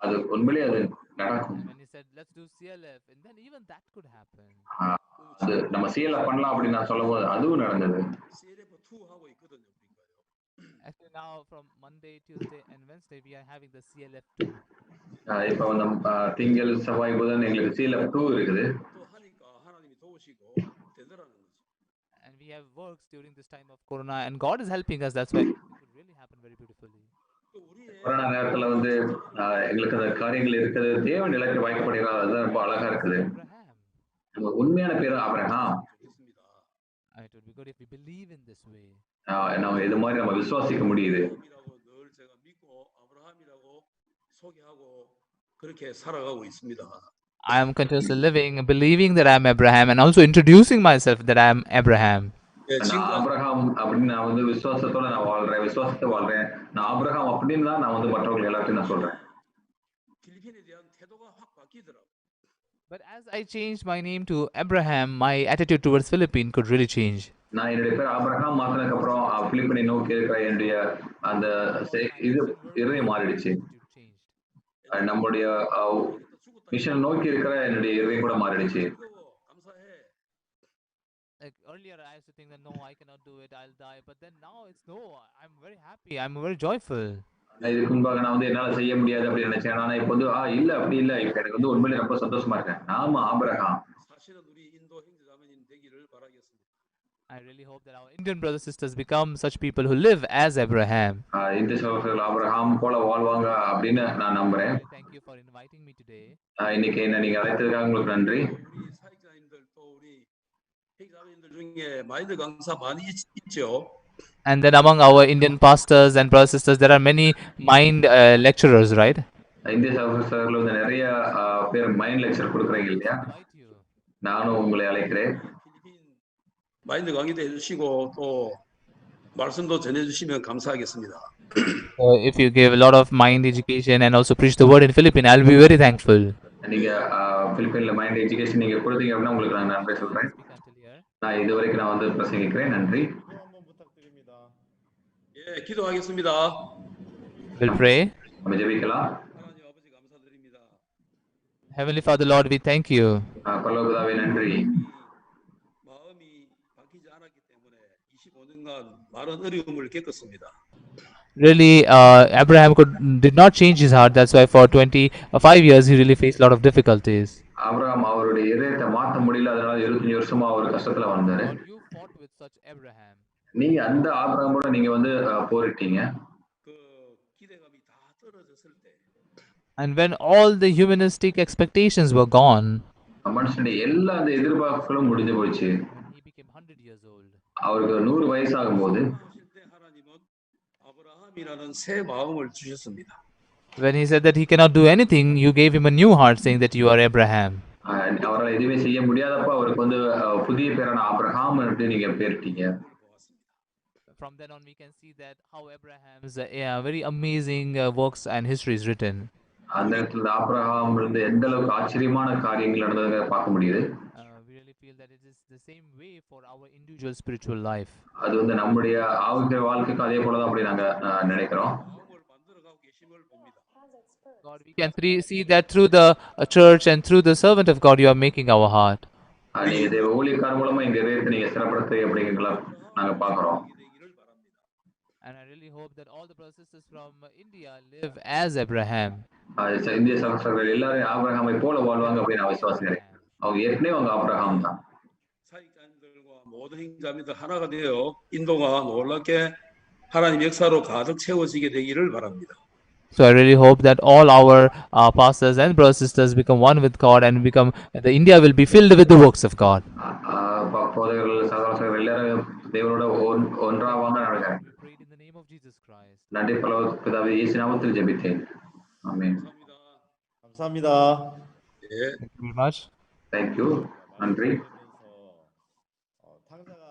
அது உண்மையிலேயே அது நடக்கும். When he said, let's do CLF, and then even that could happen. அது நம்ம CLF பண்ணலாம் அப்படின்னு நான் சொல்லும்போது அதுவும் நடந்தது. Actually, now from Monday, Tuesday, and Wednesday, we are having the CLF 2. இப்போ வந்து திங்கள், செவ்வாய், புதன் எங்களுக்கு CLF 2 இருக்குது. And we have works during this time of Corona, and God is helping us. That's why it could really happen very beautifully. Corona நேரத்துல வந்து எங்களுக்கு அந்த காரியங்கள் இருக்குது. தேவன் இலக்கு வாய்க்கப்படுகிறார். அதுதான் ரொம்ப அழகா இருக்குது. நம்ம உண்மையான பேரு Abraham. It would be good if we believe in this way. நம்ம இது மாதிரி நம்ம விசுவாசிக்க முடியுது. I am continuously living, believing that I am Abraham, and also introducing myself that I am Abraham. நான் ஆபிரகாம் அப்படின்னு நான் வந்து விசுவாசத்தோட நான் வாழ்றேன், விசுவாசத்தை வாழ்றேன். நான் ஆபிரகாம் அப்படின்னு தான் நான் வந்து மற்றவர்கள் எல்லாத்தையும் நான் சொல்றேன். But as I changed my name to Abraham, my attitude towards Philippines could really change. நான் என்னுடைய பேர் ஆபிரகாம் மாத்தினதுக்கு அப்புறம் பிலிப்பினை நோக்கி இருக்கிற என்னுடைய அந்த இது இருதயம் மாறிடுச்சு. நம்முடைய மிஷன் நோக்கி இருக்கிற என்னுடைய இருதயம் கூட மாறிடுச்சு. Like earlier, I used to think that no, I cannot do it, I'll die. But then now it's no, I'm very happy, I'm very joyful. இதுக்கு முன்பாக நான் வந்து என்னால செய்ய முடியாது அப்படின்னு நினைச்சேன். ஆனா இப்போ வந்து இல்ல அப்படி இல்ல, இப்ப எனக்கு வந்து உண்மையிலே ரொம்ப சந்தோஷமா இருக்கேன். நாம Abraham. I really hope that our Indian brothers sisters become such people who live as Abraham. இந்த சகோதரர்கள் ஆபிரகாம் போல வாழ்வாங்க அப்படின்னு நான் நம்புறேன். Thank you for inviting me today. இன்னைக்கு என்ன நீங்க அழைத்ததுக்காக உங்களுக்கு நன்றி. And then among our Indian pastors and brothers sisters, there are many mind lecturers, right? இந்திய சகோதரர்கள் வந்து நிறைய பேர் மைண்ட் லெக்சர் கொடுக்குறீங்க இல்லையா? நானும் உங்களை அழைக்கிறேன். 마인드 강의도 해주시고 또 말씀도 전해주시면 감사하겠습니다. If you give a lot of mind education and also preach the word in Philippines, I'll be very thankful. நீங்க பிலிப்பைன்ல மைண்ட் எஜுகேஷன் நீங்க கொடுத்தீங்க அப்படின்னா உங்களுக்கு நான் நன்றி சொல்றேன். நான் இதுவரைக்கும் நான் வந்து பிரசங்கிக்கிறேன். நன்றி. 예, 기도하겠습니다. We'll pray. நம்ம ஜெபிக்கலாம். 하나님 아버지 감사드립니다. Heavenly Father, Lord, we thank you. பரலோக பிதாவே நன்றி. 마음이 바뀌지 않았기 때문에 25년간 많은 어려움을 겪었습니다. Really, Abraham did not change his heart. That's why for 25 years he really faced a lot of difficulties. Abraham அவருடைய இதயத்தை மாற்ற முடியல. அதனால 25 வருஷமா அவர் கஷ்டத்துல வந்தாரு. You fought with such Abraham. நீங்க அந்த ஆபிரகாமோட நீங்க வந்து போரிட்டீங்க. 그 기대감이 다 떨어졌을 때 And when all the humanistic expectations were gone, மனுஷனுடைய எல்லா அந்த எதிர்பார்ப்புகளும் முடிஞ்சு போச்சு. when he became 100 years old, அவருக்கு 100 வயசாகும் போது 하나님은 아브라함이라는 새 마음을 주셨습니다. when he said that he cannot do anything, you gave him a new heart, saying that you are Abraham. அவரால் எதுவுமே செய்ய முடியாதப்ப அவருக்கு வந்து புதிய பேரான ஆபிரகாம் என்று நீங்க பேரிட்டீங்க. From then on, we can see that how Abraham's very amazing works and history is written. அந்த இடத்துல ஆபிரகாம் இருந்து எந்த அளவுக்கு ஆச்சரியமான காரியங்கள் நடந்ததை பார்க்க முடியுது. We really feel that it is the same way for our individual spiritual life. அது வந்து நம்முடைய ஆவிக்குரிய வாழ்க்கைக்கு அதே போல தான் அப்படி நாங்க நினைக்கிறோம். God, we can see that through the church and through the servant of God, you are making our heart. நீங்க தேவ ஊழியக்காரர் மூலமா இந்த இதயத்தை நீங்க சிறப்படுத்துறீங்க அப்படிங்கிறத நாங்க பார்க்கிறோம். And I really hope that all the brothers and sisters from India live as Abraham. இந்திய சகோதரர்கள் எல்லாரும் ஆபிரகாமை போல வாழ்வாங்க Live அப்படின்னு நான் like விசுவாசிக்கிறேன். Abraham. அவங்க ஏற்கனவே அவங்க ஆபிரகாம் தான். 사익자님들과 모든 행자님들 하나가 되어 인도가 놀랍게 하나님 역사로 가득 채워지게 되기를 바랍니다. So I really hope that all our pastors and brothers and sisters become one with God and become the India will be filled with the works of God. போதகர்கள் சகோதரர்கள் எல்லாரும் தேவனோட ஒன்றாவாங்க நடக்கிறேன். We prayed in the name of Jesus Christ. நன்றி பிதாவே இயேசு நாமத்தில் ஜெபித்தேன். ஆமென். 감사합니다. 예. Thank you very much. Thank you. நன்றி. 탕자가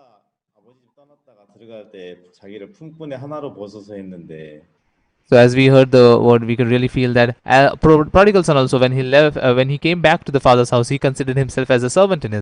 아버지 집 떠났다가 들어갈 때 자기를 품꾼의 하나로 벗어서 했는데 So as we heard the word, we could really feel that prodigal son also, when he left, when he came back to the father's house, he considered himself as a servant in his